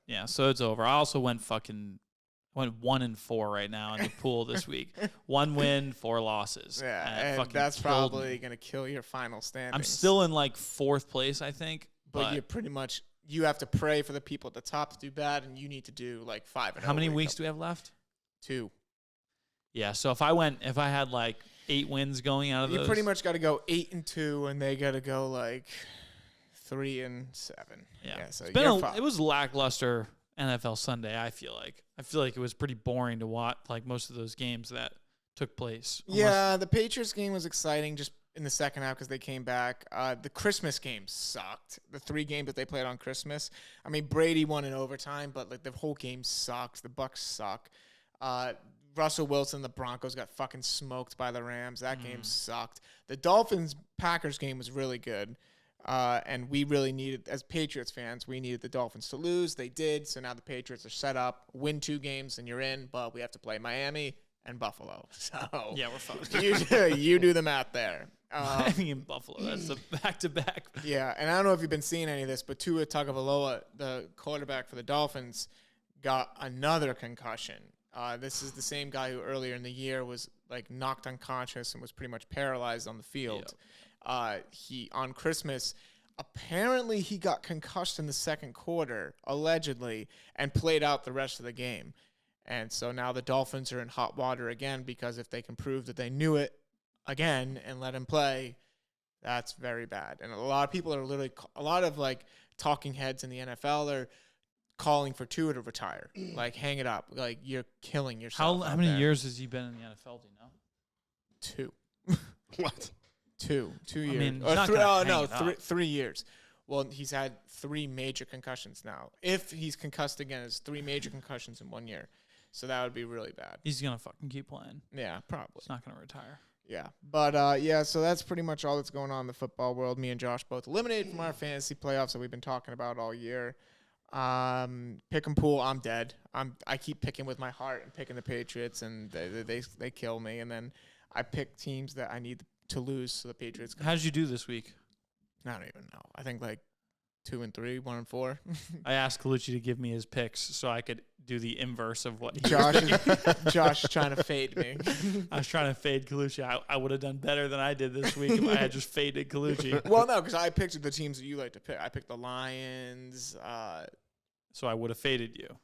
Yeah. so it's over. I also went 1-4 right now in the pool this week. 1 win, 4 losses. Yeah, it and that's killed probably me. going to kill your final standings. I'm still in like 4th place, I think. But you pretty much, you have to pray for the people at the top to do bad, and you need to do like 5. How many weeks do we have left? 2. Yeah, so if I had like 8 wins going out of those. You pretty much got to go 8-2, and they got to go like 3-7. Yeah, so it was lackluster NFL Sunday. I feel like it was pretty boring to watch, like most of those games that took place. Yeah, the Patriots game was exciting just in the second half because they came back. The Christmas game sucked. The 3 games that they played on Christmas. I mean, Brady won in overtime, but like the whole game sucks. The Bucs suck. Russell Wilson, the Broncos got fucking smoked by the Rams. That game sucked. The Dolphins-Packers game was really good. And we really needed, as Patriots fans, we needed the Dolphins to lose. They did. So now the Patriots are set up. Win 2 games and you're in, but we have to play Miami and Buffalo. So yeah, we're fucked. you do the math there. Miami and Buffalo. That's a back-to-back. Yeah, and I don't know if you've been seeing any of this, but Tua Tagovailoa, the quarterback for the Dolphins, got another concussion. This is the same guy who earlier in the year was like knocked unconscious and was pretty much paralyzed on the field. He on Christmas, apparently he got concussed in the second quarter, allegedly, and played out the rest of the game. And so now the Dolphins are in hot water again, because if they can prove that they knew it again and let him play, that's very bad. And a lot of people are literally, a lot of like talking heads in the NFL are calling for Tua to retire. Like, hang it up. Like, you're killing yourself. How many years has he been in the NFL? Do you know? 2. What? 2 years. mean, he's Or not 3, gonna hang it up. 3 years. Well, he's had 3 major concussions now. If he's concussed again, it's 3 major concussions in 1 year. So that would be really bad. He's gonna fucking keep playing. Yeah, probably. He's not gonna retire. Yeah. But, so that's pretty much all that's going on in the football world. Me and Josh both eliminated from our fantasy playoffs that we've been talking about all year. Pick and pool, I'm dead. I keep picking with my heart and picking the Patriots, and they kill me. And then I pick teams that I need to lose, so the Patriots can. How did you do this week? I don't even know. I think like 2-3, 1-4. I asked Colucci to give me his picks so I could do the inverse of what he Josh is trying to fade me. I was trying to fade Colucci. I would have done better than I did this week if I had just faded Colucci. Well, no, because I picked the teams that you like to pick. I picked the Lions. So I would have faded you.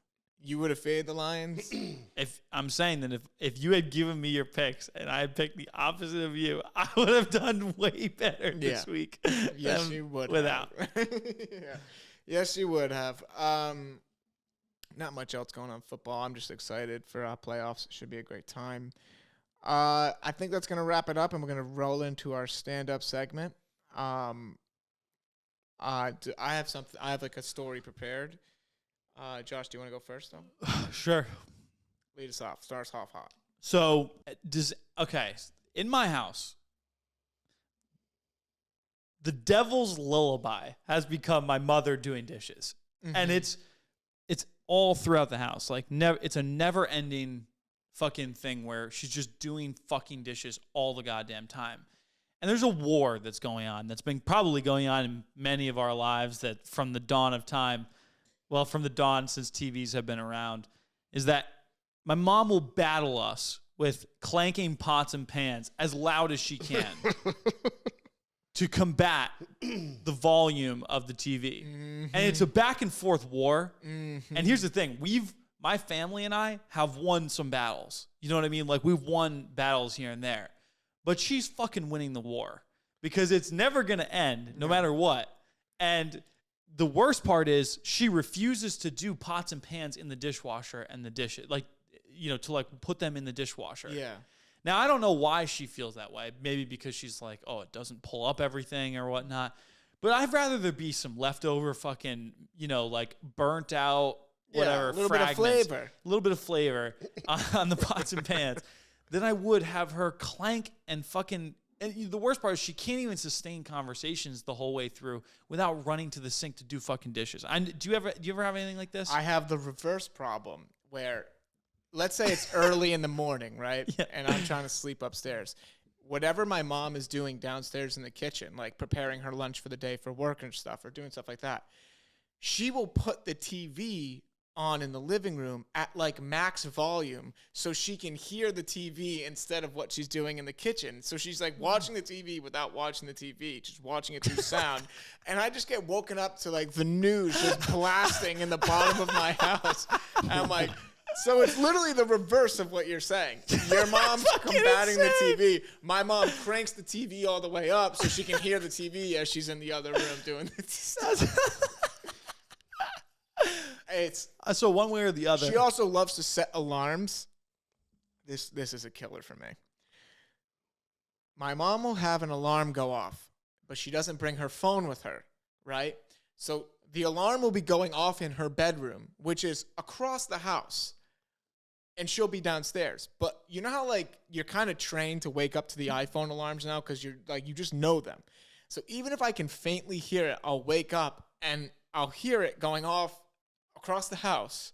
You would have faded the Lions? If I'm saying that if you had given me your picks and I had picked the opposite of you, I would have done way better this week. Yes, you would. Without. Yeah. Yes, you would have. Not much else going on in football. I'm just excited for playoffs. It should be a great time. I think that's going to wrap it up, and we're going to roll into our stand-up segment. I have something. I have like a story prepared. Josh, do you want to go first, though? Sure. Lead us off. Start us off hot. So in my house, the devil's lullaby has become my mother doing dishes. Mm-hmm. And it's all throughout the house. Like it's a never ending fucking thing where she's just doing fucking dishes all the goddamn time. And there's a war that's going on that's been probably going on in many of our lives that from the dawn of time, well, from the dawn since TVs have been around, is that my mom will battle us with clanking pots and pans as loud as she can to combat the volume of the TV. Mm-hmm. And it's a back and forth war. Mm-hmm. And here's the thing. My family and I have won some battles. You know what I mean? Like, we've won battles here and there. But she's fucking winning the war because it's never going to end no matter what. And the worst part is she refuses to do pots and pans in the dishwasher and the dishes, like, you know, to like put them in the dishwasher. Yeah. Now, I don't know why she feels that way. Maybe because she's like, oh, it doesn't pull up everything or whatnot. But I'd rather there be some leftover fucking, you know, like burnt out, whatever, a little fragments. bit of flavor. A little bit of flavor on the pots and pans than I would have her clank and fucking. And the worst part is she can't even sustain conversations the whole way through without running to the sink to do fucking dishes. Do you ever have anything like this? I have the reverse problem where, let's say it's early in the morning, right? Yeah. And I'm trying to sleep upstairs. Whatever my mom is doing downstairs in the kitchen, like preparing her lunch for the day for work and stuff or doing stuff like that, she will put the TV on in the living room at like max volume so she can hear the TV instead of what she's doing in the kitchen. So she's like watching the TV without watching the TV, just watching it through sound. And I just get woken up to like the news just blasting in the bottom of my house. And I'm like, so it's literally the reverse of what you're saying. Your mom's combating the TV. My mom cranks the TV all the way up so she can hear the TV as she's in the other room doing it. It's so one way or the other. She also loves to set alarms. This is a killer for me. My mom will have an alarm go off, but she doesn't bring her phone with her, right? So the alarm will be going off in her bedroom, which is across the house, and she'll be downstairs. But you know how like you're kind of trained to wake up to the iPhone alarms now because you're like you just know them. So even if I can faintly hear it, I'll wake up and I'll hear it going off across the house,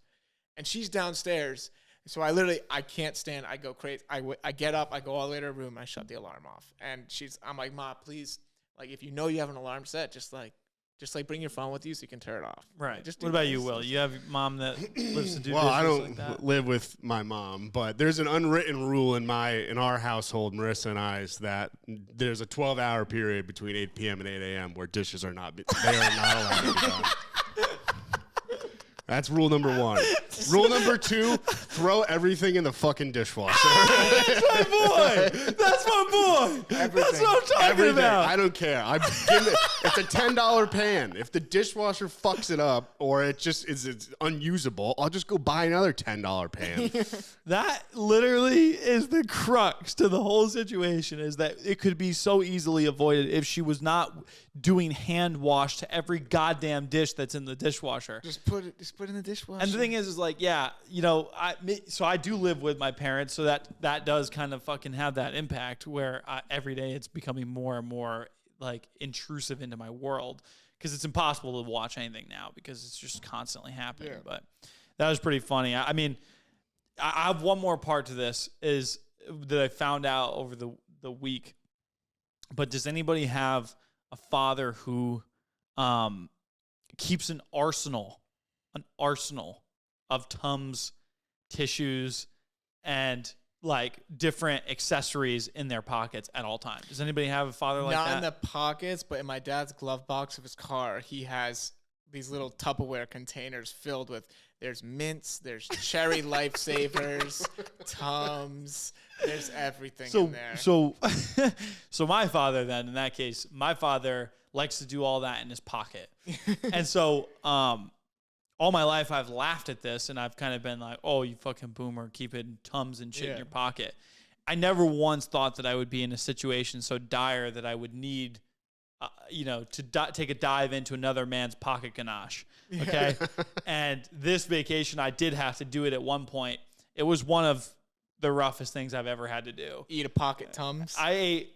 and she's downstairs. So I can't stand. I go crazy. I get up. I go all the way to her room. I shut the alarm off, and I'm like, Ma, please, like if you know you have an alarm set, just bring your phone with you so you can turn it off. Right. Just what about you, Will? You have mom that lives to do well, dishes I don't like that? live with my mom, but there's an unwritten rule in our household, Marissa and I's, that there's a 12-hour period between 8 p.m. and 8 a.m. where dishes are not allowed to be done. That's rule number 1. Rule number 2, throw everything in the fucking dishwasher. That's my boy. That's my boy. Everything. That's what I'm talking Everything. about. I don't care. It's a $10 pan. If the dishwasher fucks it up or it's unusable, I'll just go buy another $10 pan. That literally is the crux to the whole situation, is that it could be so easily avoided if she was not doing hand wash to every goddamn dish that's in the dishwasher. Just put it in the dishwasher. And the thing is like, yeah, you know, I do live with my parents, so that does kind of fucking have that impact where every day it's becoming more and more like intrusive into my world because it's impossible to watch anything now because it's just constantly happening. Yeah. But that was pretty funny. I mean, I have one more part to this is that I found out over the week. But does anybody have a father who keeps an arsenal of Tums, tissues, and like different accessories in their pockets at all times? Does anybody have a father like that? Not in the pockets, but in my dad's glove box of his car, he has these little Tupperware containers filled with, there's mints, there's cherry lifesavers, Tums, there's everything in there. So my father then, in that case, my father likes to do all that in his pocket. And so all my life I've laughed at this and I've kind of been like, oh, you fucking boomer, keeping Tums and shit in your pocket. I never once thought that I would be in a situation so dire that I would need to take a dive into another man's pocket ganache. Okay. And this vacation, I did have to do it at one point. It was one of the roughest things I've ever had to do. Eat a pocket Tums. I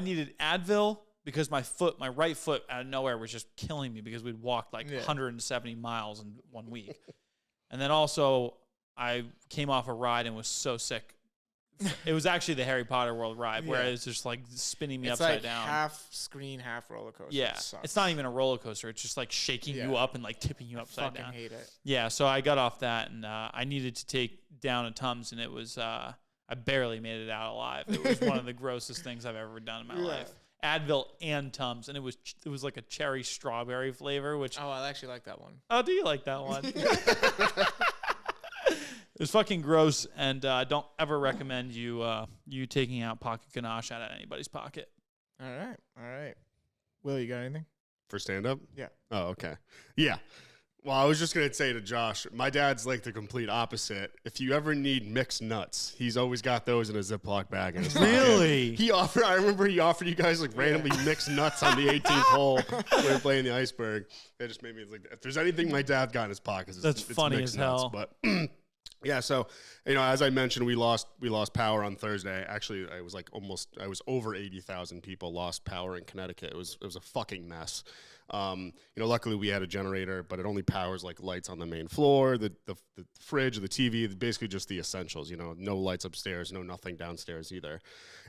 needed Advil because my right foot out of nowhere was just killing me because we'd walked like 170 miles in 1 week. And then also I came off a ride and was so sick. It was actually the Harry Potter World ride where it's just like spinning me upside down. It's like half screen, half roller coaster. Yeah. It's not even a roller coaster. It's just like shaking you up and like tipping you upside down. I fucking hate it. Yeah. So I got off that and I needed to take down a Tums and it was, I barely made it out alive. It was one of the grossest things I've ever done in my life. Advil and Tums, and it was like a cherry strawberry flavor, which... Oh, I actually like that one. Oh, do you like that one? It was fucking gross, and I don't ever recommend you taking out pocket ganache out of anybody's pocket. All right. Will, you got anything? For stand-up? Yeah. Oh, okay. Yeah. Well, I was just going to say to Josh, my dad's like the complete opposite. If you ever need mixed nuts, he's always got those in a Ziploc bag in his pocket. Really? I remember he offered you guys like randomly mixed nuts on the 18th hole when we were playing the Iceberg. That just made me like, if there's anything my dad got in his pockets, That's it's funny mixed as hell. nuts, but Yeah, so as I mentioned, we lost power on Thursday. Actually, I was over 80,000 people lost power in Connecticut. It was a fucking mess. Luckily we had a generator, but it only powers like lights on the main floor, the fridge, the TV, basically just the essentials. No lights upstairs, nothing downstairs either.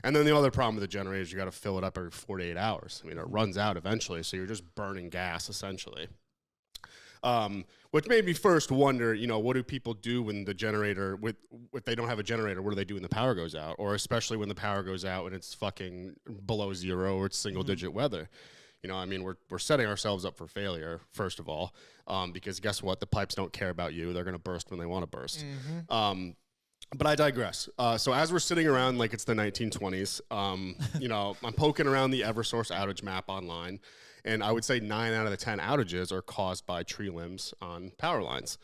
And then the other problem with the generator is you got to fill it up every 48 hours. I mean, it runs out eventually, so you're just burning gas essentially. Which made me first wonder, what do people do when the generator, if they don't have a generator, what do they do when the power goes out? Or especially when the power goes out and it's fucking below zero or it's single digit weather. We're setting ourselves up for failure, first of all, because guess what? The pipes don't care about you. They're going to burst when they want to burst. But I digress. So as we're sitting around like it's the 1920s, I'm poking around the Eversource outage map online. And I would say 9 out of the 10 outages are caused by tree limbs on power lines.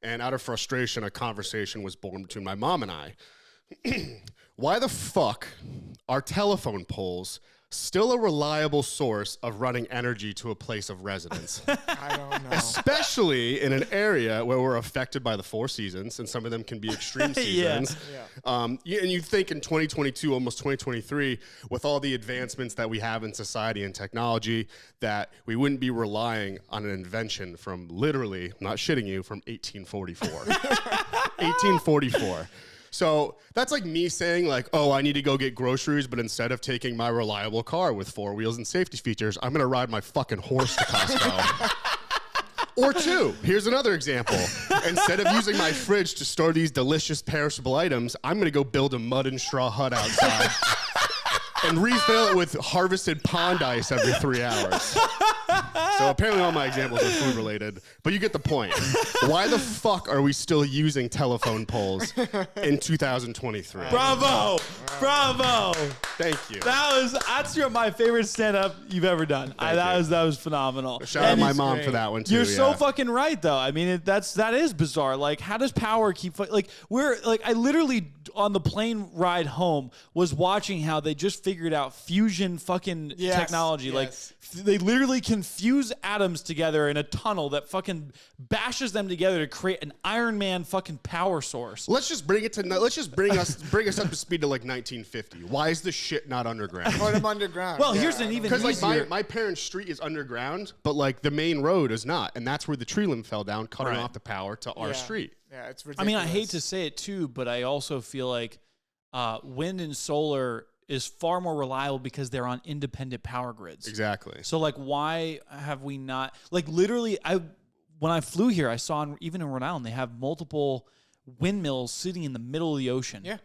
And out of frustration, a conversation was born between my mom and I. Why the fuck are telephone poles still a reliable source of running energy to a place of residence? I don't know. Especially in an area where we're affected by the 4 seasons, and some of them can be extreme seasons. And you think in 2022, almost 2023, with all the advancements that we have in society and technology, that we wouldn't be relying on an invention from literally, I'm not shitting you, from 1844. 1844. So that's like me saying like, oh, I need to go get groceries, but instead of taking my reliable car with 4 wheels and safety features, I'm going to ride my fucking horse to Costco. Or 2, here's another example. Instead of using my fridge to store these delicious perishable items, I'm going to go build a mud and straw hut outside and refill it with harvested pond ice every 3 hours. So apparently all my examples are food related, but you get the point. Why the fuck are we still using telephone poles in 2023? Bravo! Bravo! Thank you. That's my favorite stand up you've ever done. That was phenomenal. Shout out my mom for that one too. You're so fucking right though. I mean, that is bizarre. Like, how does power keep I literally on the plane ride home was watching how they just figured out fusion fucking technology. Yes. Like they literally can fuse atoms together in a tunnel that fucking bashes them together to create an Iron Man fucking power source. Let's just bring us up to speed to like 1950. Why is this shit not underground? Put them underground. Well, here's an even because easier. like my parents' street is underground, but like the main road is not, and that's where the tree limb fell down, cutting off the power to our street. Yeah, it's ridiculous. I mean, I hate to say it too, but I also feel like wind and solar is far more reliable because they're on independent power grids. Exactly. So like, why have we not, like, literally when I flew here, I saw even in Rhode Island, they have multiple windmills sitting in the middle of the ocean. Yeah.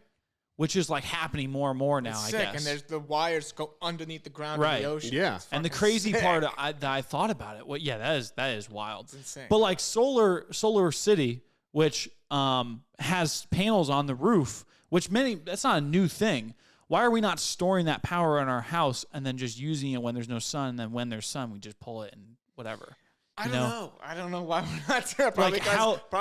Which is like happening more and more now, it's I sick. guess. And there's the wires go underneath the ground of the ocean. Yeah. And the crazy part that I thought about it, that is wild. It's insane. But like Solar City, which has panels on the roof, that's not a new thing. Why are we not storing that power in our house and then just using it when there's no sun? And then when there's sun, we just pull it and whatever. I don't know. I don't know why we're not there. Probably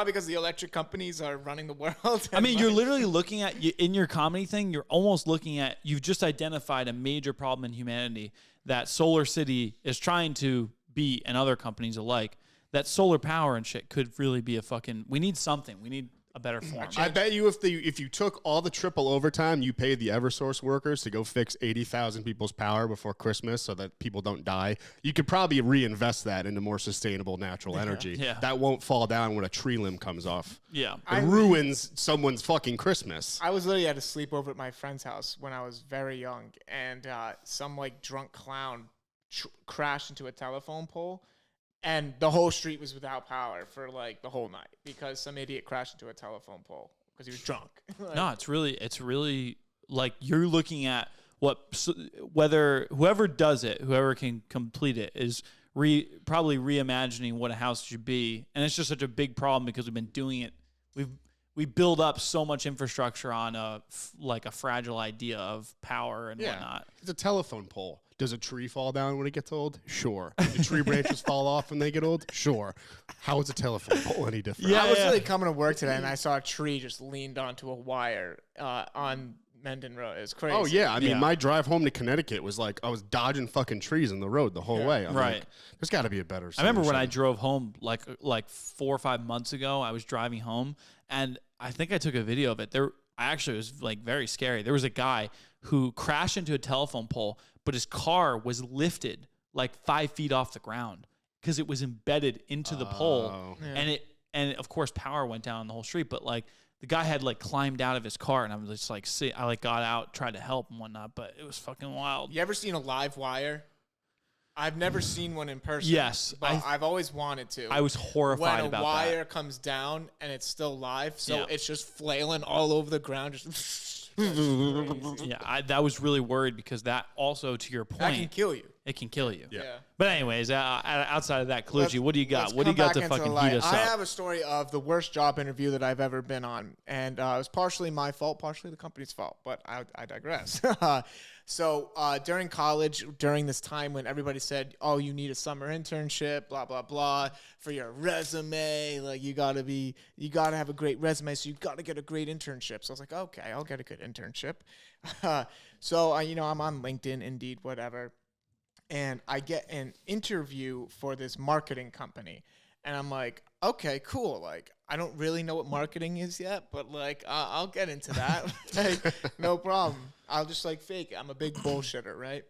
because the electric companies are running the world. I mean, you're literally looking at, in your comedy thing, you're almost looking at, you've just identified a major problem in humanity that Solar City is trying to beat, and other companies alike, that solar power and shit could really be we need something. We need a better form. I bet you if you took all the triple overtime you paid the Eversource workers to go fix 80,000 people's power before Christmas so that people don't die, you could probably reinvest that into more sustainable natural energy. Yeah. That won't fall down when a tree limb comes off. Yeah. It ruins someone's fucking Christmas. I was literally at a sleepover at my friend's house when I was very young, and some like drunk clown crashed into a telephone pole. And the whole street was without power for like the whole night because some idiot crashed into a telephone pole because he was drunk. No, it's really like you're looking at whether whoever does it, whoever can complete it, is probably reimagining what a house should be. And it's just such a big problem because we've been doing it. We build up so much infrastructure on a fragile idea of power and whatnot. It's a telephone pole. Does a tree fall down when it gets old? Sure. Do tree branches fall off when they get old? Sure. How is a telephone pole any different? I was really coming to work today, and I saw a tree just leaned onto a wire on Mendon Road. It was crazy. Oh, yeah. I mean, my drive home to Connecticut was like I was dodging fucking trees in the road the whole way. I'm like, there's got to be a better solution. I remember when I drove home like 4 or 5 months ago, I was driving home, and I think I took a video of it. I actually was like very scary. There was a guy who crashed into a telephone pole, but his car was lifted like 5 feet off the ground because it was embedded into the pole. Yeah. And of course power went down the whole street, but like the guy had like climbed out of his car, and I was just like, I like got out, tried to help and whatnot, but it was fucking wild. You ever seen a live wire? I've never seen one in person. Yes. But I've always wanted to. I was horrified about that. When a wire comes down and it's still live, so it's just flailing all over the ground. Just yeah, that was really worried because that also, to your point, that can kill you. It can kill you. Yeah. But anyways, outside of that, Clutchy, what do you got? What do you got to fucking heat us up? I have a story of the worst job interview that I've ever been on. And it was partially my fault, partially the company's fault. But I digress. So during college, during this time when everybody said, oh, you need a summer internship, blah, blah, blah, for your resume. Like, you got to have a great resume, so you got to get a great internship. So I was like, okay, I'll get a good internship. So, I'm on LinkedIn, Indeed, whatever. And I get an interview for this marketing company. And I'm like, okay, cool. Like, I don't really know what marketing is yet, but like, I'll get into that. Like, no problem. I'll just like fake it. I'm a big bullshitter, right?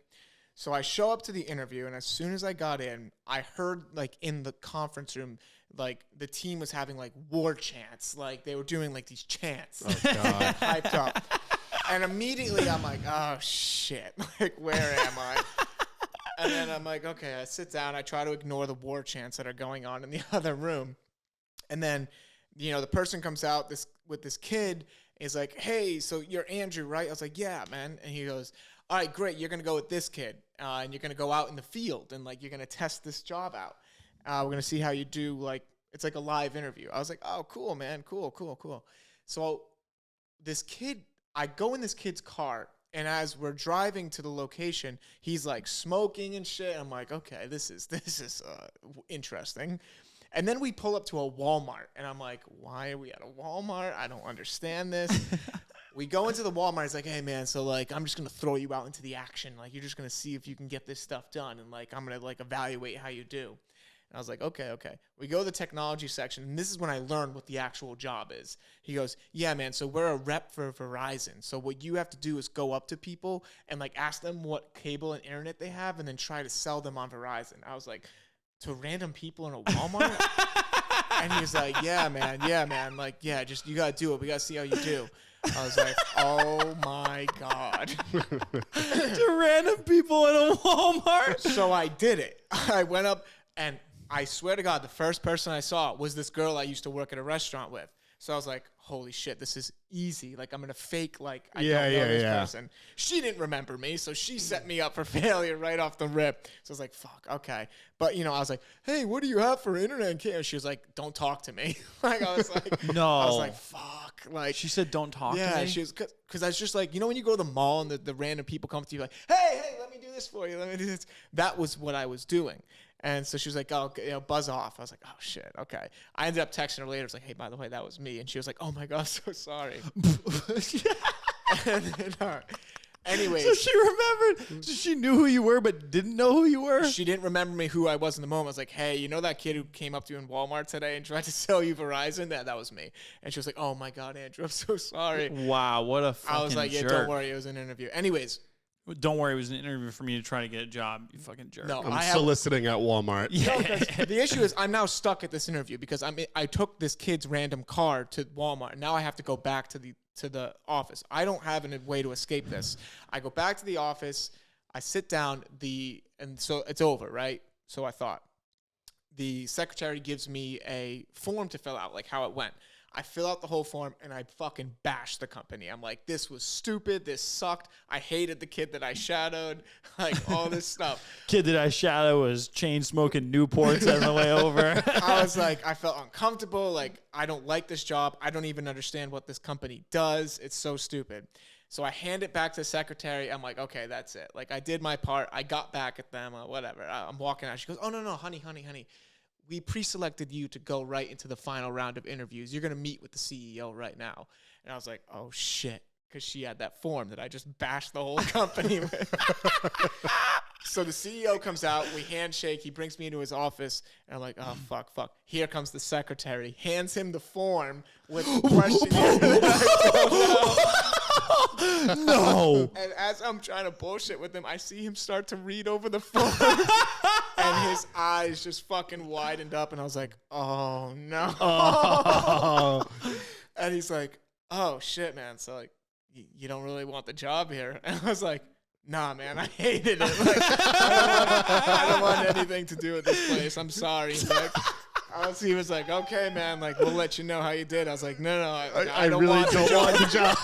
So I show up to the interview, and as soon as I got in, I heard like in the conference room, like the team was having like war chants. Like they were doing like these chants. Oh, God. Hyped up. And immediately I'm like, oh shit. Like, where am I? And then I'm like, okay, I sit down. I try to ignore the war chants that are going on in the other room. And then, the person comes out with this kid. He's like, hey, so you're Andrew, right? I was like, yeah, man. And he goes, all right, great. You're going to go with this kid. And you're going to go out in the field. And, like, you're going to test this job out. We're going to see how you do. Like, it's like a live interview. I was like, oh, cool, man. Cool. So this kid, I go in this kid's car. And as we're driving to the location, he's like smoking and shit. I'm like, okay, this is interesting. And then we pull up to a Walmart, and I'm like, why are we at a Walmart? I don't understand this. We go into the Walmart. He's like, hey man, so like I'm just gonna throw you out into the action. Like you're just gonna see if you can get this stuff done, and like I'm gonna like evaluate how you do. And I was like, okay. We go to the technology section, and this is when I learned what the actual job is. He goes, yeah, man, so we're a rep for Verizon. So what you have to do is go up to people and, like, ask them what cable and internet they have and then try to sell them on Verizon. I was like, to random people in a Walmart? And he was like, yeah, man. Like, yeah, just you got to do it. We got to see how you do. I was like, oh, my God. To random people in a Walmart? So I did it. I went up, and I swear to God, the first person I saw was this girl I used to work at a restaurant with. So I was like, holy shit, this is easy. Like, I'm going to fake like I don't know this person. She didn't remember me, so she set me up for failure right off the rip. So I was like, fuck, okay. But, I was like, hey, what do you have for internet and cable? She was like, don't talk to me. Like, I was like, no. I was like, fuck. Like, she said, don't talk to me? Yeah, she was, because I was just like, when you go to the mall and the random people come to you like, hey, let me do this for you. Let me do this. That was what I was doing. And so she was like, oh, buzz off. I was like, oh, shit, okay. I ended up texting her later. I was like, hey, by the way, that was me. And she was like, oh, my God, I'm so sorry. And then, anyways. So she remembered. So she knew who you were but didn't know who you were? She didn't remember me, who I was in the moment. I was like, hey, you know that kid who came up to you in Walmart today and tried to sell you Verizon? That was me. And she was like, oh, my God, Andrew, I'm so sorry. Wow, what a fucking I was like, yeah, jerk. don't worry. It was an interview. Anyways. Don't worry, it was an interview for me to try to get a job, you fucking jerk. No, I'm soliciting at Walmart. Yeah. No, the issue is I'm now stuck at this interview because I took this kid's random car to Walmart. And now I have to go back to the office. I don't have a way to escape this. I go back to the office. I sit down. And so it's over, right? So I thought. The secretary gives me a form to fill out, like how it went. I fill out the whole form, and I fucking bash the company. I'm like, this was stupid. This sucked. I hated the kid that I shadowed. Like, all this stuff. Kid that I shadowed was chain smoking Newports on the way over. I was like, I felt uncomfortable. Like, I don't like this job. I don't even understand what this company does. It's so stupid. So I hand it back to the secretary. I'm like, okay, that's it. Like, I did my part. I got back at them, whatever. I'm walking out. She goes, oh, no, honey. We pre-selected you to go right into the final round of interviews. You're going to meet with the CEO right now. And I was like, oh, shit, because she had that form that I just bashed the whole company with. So the CEO comes out, we handshake, he brings me into his office, and I'm like, oh, fuck. Here comes the secretary, hands him the form with the questionnaire. No. And as I'm trying to bullshit with him, I see him start to read over the form, and his eyes just fucking widened up, and I was like, oh, no. Oh. And he's like, oh, shit, man. So, like, you don't really want the job here. And I was like, nah, man, I hated it. Like, I don't want anything to do with this place. I'm sorry. Like, he was like, okay, man, like, we'll let you know how you did. I was like, no, I don't really want don't want the job.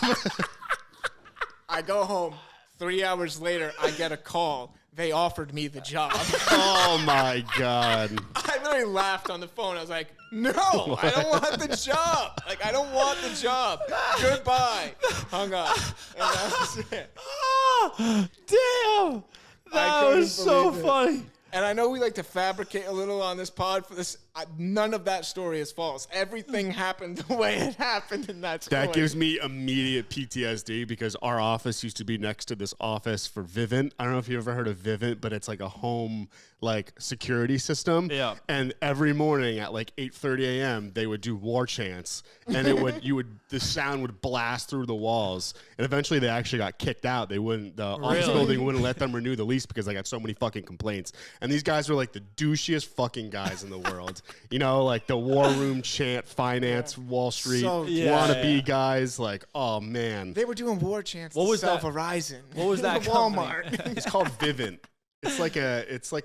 I go home. 3 hours later, I get a call. They offered me the job. Oh, my God. I literally laughed on the phone. I was like, no, I don't want the job. Like, I don't want the job. Goodbye. Hung up. And that was it. Oh, damn. That was so funny. And I know we like to fabricate a little on this pod for this. None of that story is false. Everything happened the way it happened in that story. That gives me immediate PTSD because our office used to be next to this office for Vivint. I don't know if you ever heard of Vivint, but it's like a home like security system. Yeah. And every morning at like 8:30 a.m. they would do war chants, and the sound would blast through the walls. And eventually they actually got kicked out. The office building wouldn't let them renew the lease because they got so many fucking complaints. And these guys were like the douchiest fucking guys in the world. You know, like the war room chant, finance, Wall Street, wannabe guys. Like, oh man, they were doing war chants. What was that? that? Verizon. What was that? Walmart. It's called Vivint. It's like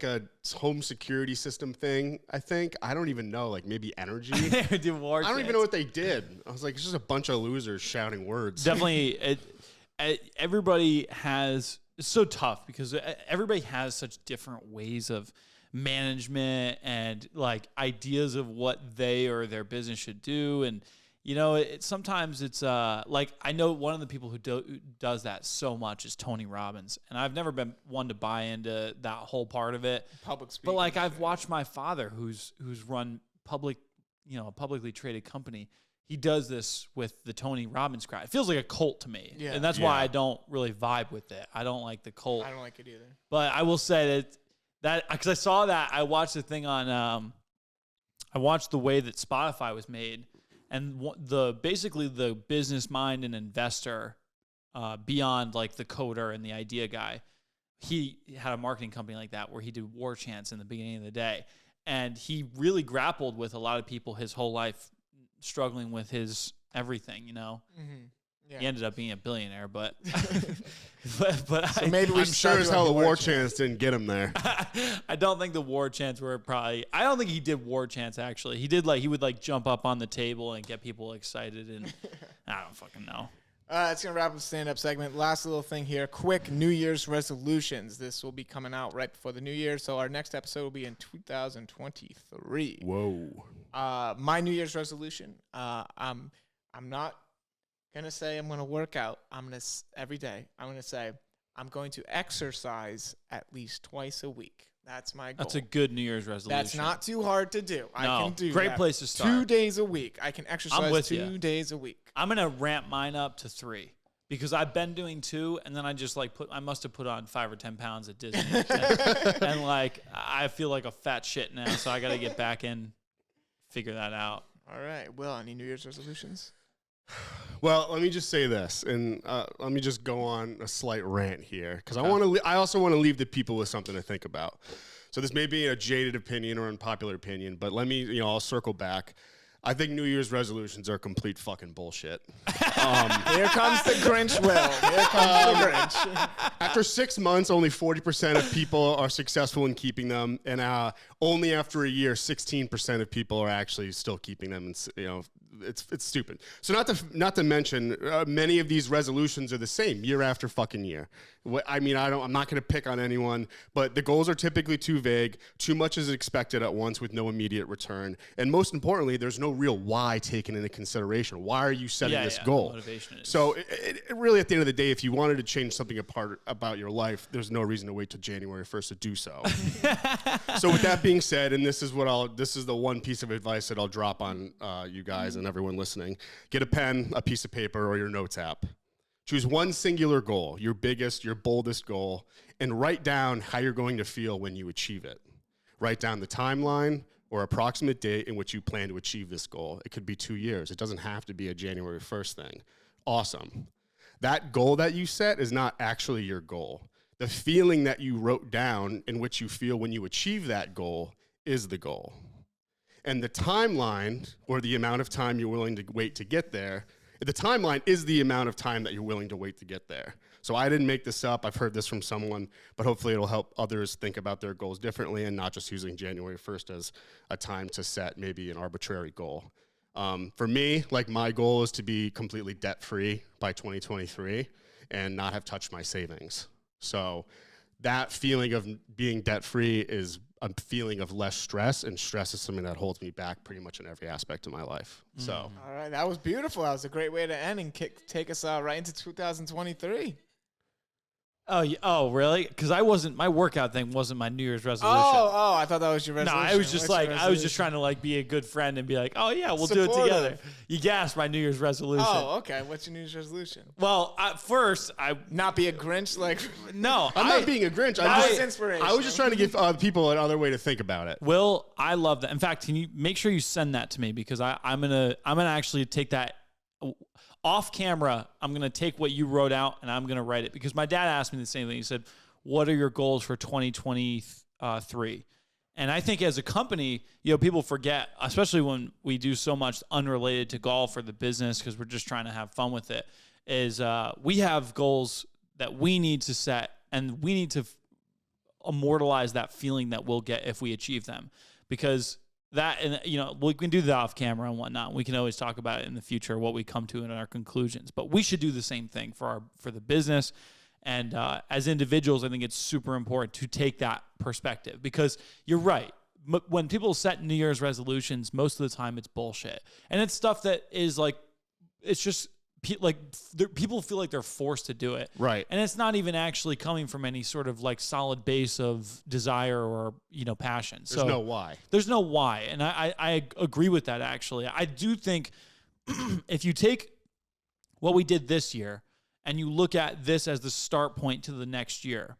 a home security system thing. I think I don't even know. Like maybe energy. They do war I don't even chants. know what they did. I was like, it's just a bunch of losers shouting words. Definitely, everybody has. It's so tough because everybody has such different ways of management and like ideas of what they or their business should do. And you know, sometimes it's like I know one of the people who does that so much is Tony Robbins, and I've never been one to buy into that whole part of it. Public speaking. But like I've watched my father, who's run a publicly traded company. He does this with the Tony Robbins crowd. It feels like a cult to me, and that's why I don't really vibe with it. I don't like the cult. I don't like it either. But I will say that because I saw that, I watched the thing on. I watched the way that Spotify was made. And basically the business mind and investor, beyond like the coder and the idea guy, he had a marketing company like that where he did war chants in the beginning of the day, and he really grappled with a lot of people his whole life, struggling with his everything. You know, he ended up being a billionaire, but so maybe I'm sure as hell the war chants didn't get him there. I don't think the war chants were probably. I don't think he did war chants actually. He would jump up on the table and get people excited, and I don't fucking know. That's going to wrap up the stand-up segment. Last little thing here. Quick New Year's resolutions. This will be coming out right before the New Year, so our next episode will be in 2023. Whoa. My New Year's resolution, I'm not going to say I'm going to work out. Every day, I'm going to say I'm going to exercise at least twice a week. That's my goal. That's a good New Year's resolution. That's not too hard to do. I can do great that. place to start. 2 days a week. I can exercise 2 days a week. I'm going to ramp mine up to 3 because I've been doing 2, and then I just I must have put on 5 or 10 pounds at Disney. And I feel like a fat shit now, so I got to get back in, figure that out. All right. Will, any New Year's resolutions? Well, let me just say this, and let me just go on a slight rant here, because I also want to leave the people with something to think about. So this may be a jaded opinion or unpopular opinion, but let me, I'll circle back. I think New Year's resolutions are complete fucking bullshit. Here comes the Grinch, Will. Here comes the Grinch. After 6 months, only 40% of people are successful in keeping them, and only after a year, 16% of people are actually still keeping them. And it's stupid. So not to mention, many of these resolutions are the same year after fucking year. I'm not going to pick on anyone, but the goals are typically too vague. Too much is expected at once with no immediate return, and most importantly, there's no real why taken into consideration. Why are you setting this goal? Motivation is. So it really, at the end of the day, if you wanted to change something about your life, there's no reason to wait till January 1st to do so. So with that being said, and this is the one piece of advice that I'll drop on you guys and everyone listening: get a pen, a piece of paper, or your notes app. Choose one singular goal, your biggest, your boldest goal, and write down how you're going to feel when you achieve it. Write down the timeline or approximate date in which you plan to achieve this goal. It could be 2 years. It doesn't have to be a January 1st thing. Awesome. That goal that you set is not actually your goal. The feeling that you wrote down in which you feel when you achieve that goal is the goal. And the timeline, or the amount of time you're willing to wait to get there, the timeline is the amount of time that you're willing to wait to get there. So I didn't make this up. I've heard this from someone, but hopefully it'll help others think about their goals differently and not just using January 1st as a time to set maybe an arbitrary goal. For me, like, my goal is to be completely debt-free by 2023 and not have touched my savings. So that feeling of being debt-free is a feeling of less stress, and stress is something that holds me back pretty much in every aspect of my life. So, all right, that was beautiful. That was a great way to end and take us right into 2023. Oh, really? Because my workout thing wasn't my New Year's resolution. Oh, I thought that was your resolution. No, I was just I was just trying to like be a good friend and be like, oh yeah, we'll do it together. You gassed my New Year's resolution. Oh, okay. What's your New Year's resolution? Well, first, not be a Grinch. Like, no, I'm not being a Grinch. I was just trying to give people another way to think about it. Will, I love that. In fact, can you make sure you send that to me, because I'm gonna actually take that. Off camera, I'm going to take what you wrote out and I'm going to write it, because my dad asked me the same thing. He said, what are your goals for 2023? And I think as a company, people forget, especially when we do so much unrelated to golf or the business, because we're just trying to have fun with it, is we have goals that we need to set, and we need to immortalize that feeling that we'll get if we achieve them. Because that, and we can do that off camera and whatnot. We can always talk about it in the future, what we come to in our conclusions. But we should do the same thing for the business. And as individuals, I think it's super important to take that perspective, because you're right. When people set New Year's resolutions, most of the time it's bullshit. And it's stuff that is like, it's just like people feel like they're forced to do it. Right. And it's not even actually coming from any sort of like solid base of desire or, passion. There's no why. There's no why. And I agree with that, actually. I do think if you take what we did this year and you look at this as the start point to the next year,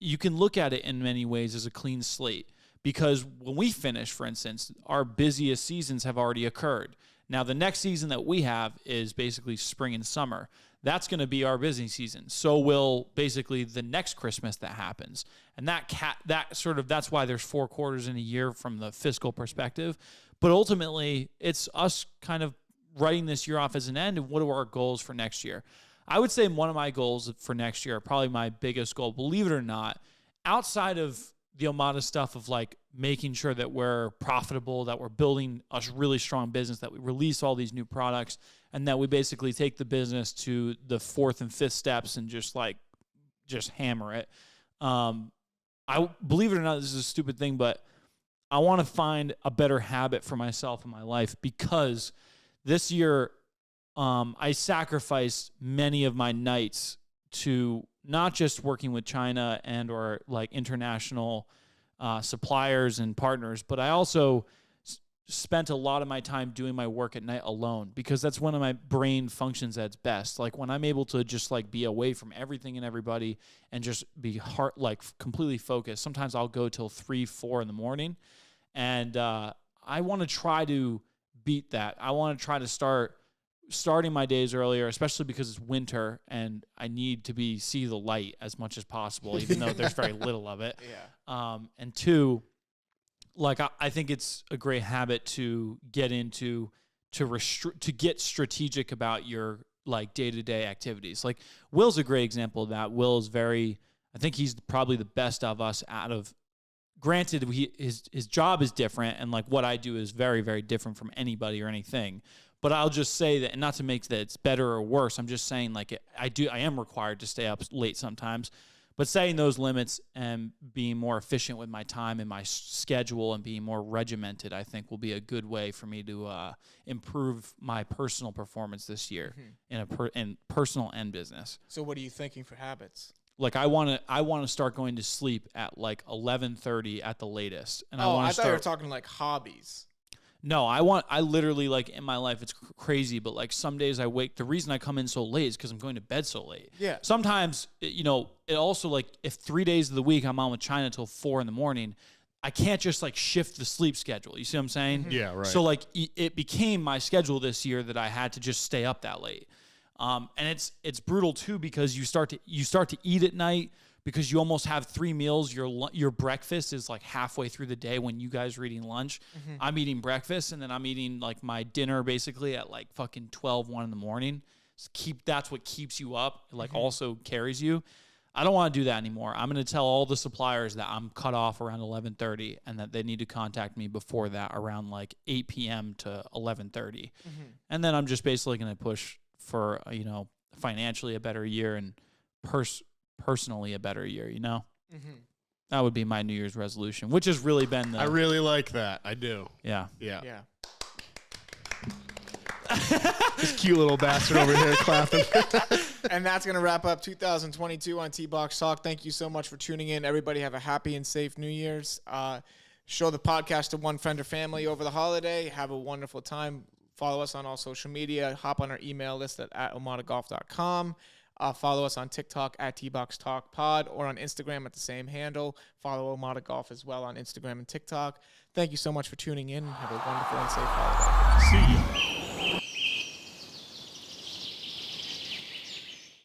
you can look at it in many ways as a clean slate. Because when we finish, for instance, our busiest seasons have already occurred. Now, the next season that we have is basically spring and summer. That's going to be our busy season. So will basically the next Christmas that happens. And that's why there's 4 quarters in a year from the fiscal perspective. But ultimately, it's us kind of writing this year off as an end, and what are our goals for next year? I would say one of my goals for next year, probably my biggest goal, believe it or not, outside of the OMADA stuff of like making sure that we're profitable, that we're building a really strong business, that we release all these new products, and that we basically take the business to the 4th and 5th steps and just hammer it. I believe it or not, this is a stupid thing, but I want to find a better habit for myself in my life, because this year I sacrificed many of my nights to not just working with China and or like international suppliers and partners, but I also spent a lot of my time doing my work at night alone, because that's when my brain functions at its best. Like when I'm able to just like be away from everything and everybody and just be completely focused. Sometimes I'll go till 3, 4 in the morning, and I want to try to beat that. I want to try to starting my days earlier, especially because it's winter and I need to see the light as much as possible, even though there's very little of it. Yeah. And 2, like I think it's a great habit to get into to get strategic about your like day-to-day activities. Like Will's a great example of that. Will is I think he's probably the best of us out of. Granted, his job is different, and like what I do is very, very different from anybody or anything. But I'll just say that, and not to make that it's better or worse, I'm just saying like I am required to stay up late sometimes, but setting those limits and being more efficient with my time and my schedule and being more regimented, I think will be a good way for me to improve my personal performance this year in personal and business. So what are you thinking for habits? Like I want to start going to sleep at like 11:30 at the latest, and I thought you were talking like hobbies. No, I literally, like, in my life, it's crazy, but, like, some days I wake, the reason I come in so late is because I'm going to bed so late. Yeah. Sometimes, it also, like, if 3 days of the week I'm on with China till 4 in the morning, I can't just, like, shift the sleep schedule. You see what I'm saying? Mm-hmm. Yeah, right. So, like, it became my schedule this year that I had to just stay up that late. And it's brutal too, because you start to eat at night, because you almost have 3 meals. Your breakfast is like halfway through the day when you guys are eating lunch. Mm-hmm. I'm eating breakfast, and then I'm eating like my dinner basically at like fucking 12, 1 in the morning. That's what keeps you up. It like also carries you. I don't want to do that anymore. I'm going to tell all the suppliers that I'm cut off around 11:30, and that they need to contact me before that, around like 8 p.m. to 11:30. And then I'm just basically going to push for, financially a better year and personally a better year, That would be my New Year's resolution, which has really been I really like that. I do. Yeah. Yeah. This cute little bastard over here clapping. And that's going to wrap up 2022 on T-Box Talk. Thank you so much for tuning in. Everybody have a happy and safe New Year's. Show the podcast to one friend or family over the holiday. Have a wonderful time. Follow us on all social media. Hop on our email list at omadagolf.com. Follow us on TikTok at TBoxTalkPod, or on Instagram at the same handle. Follow OMADA Golf as well on Instagram and TikTok. Thank you so much for tuning in. Have a wonderful and safe holiday. See ya.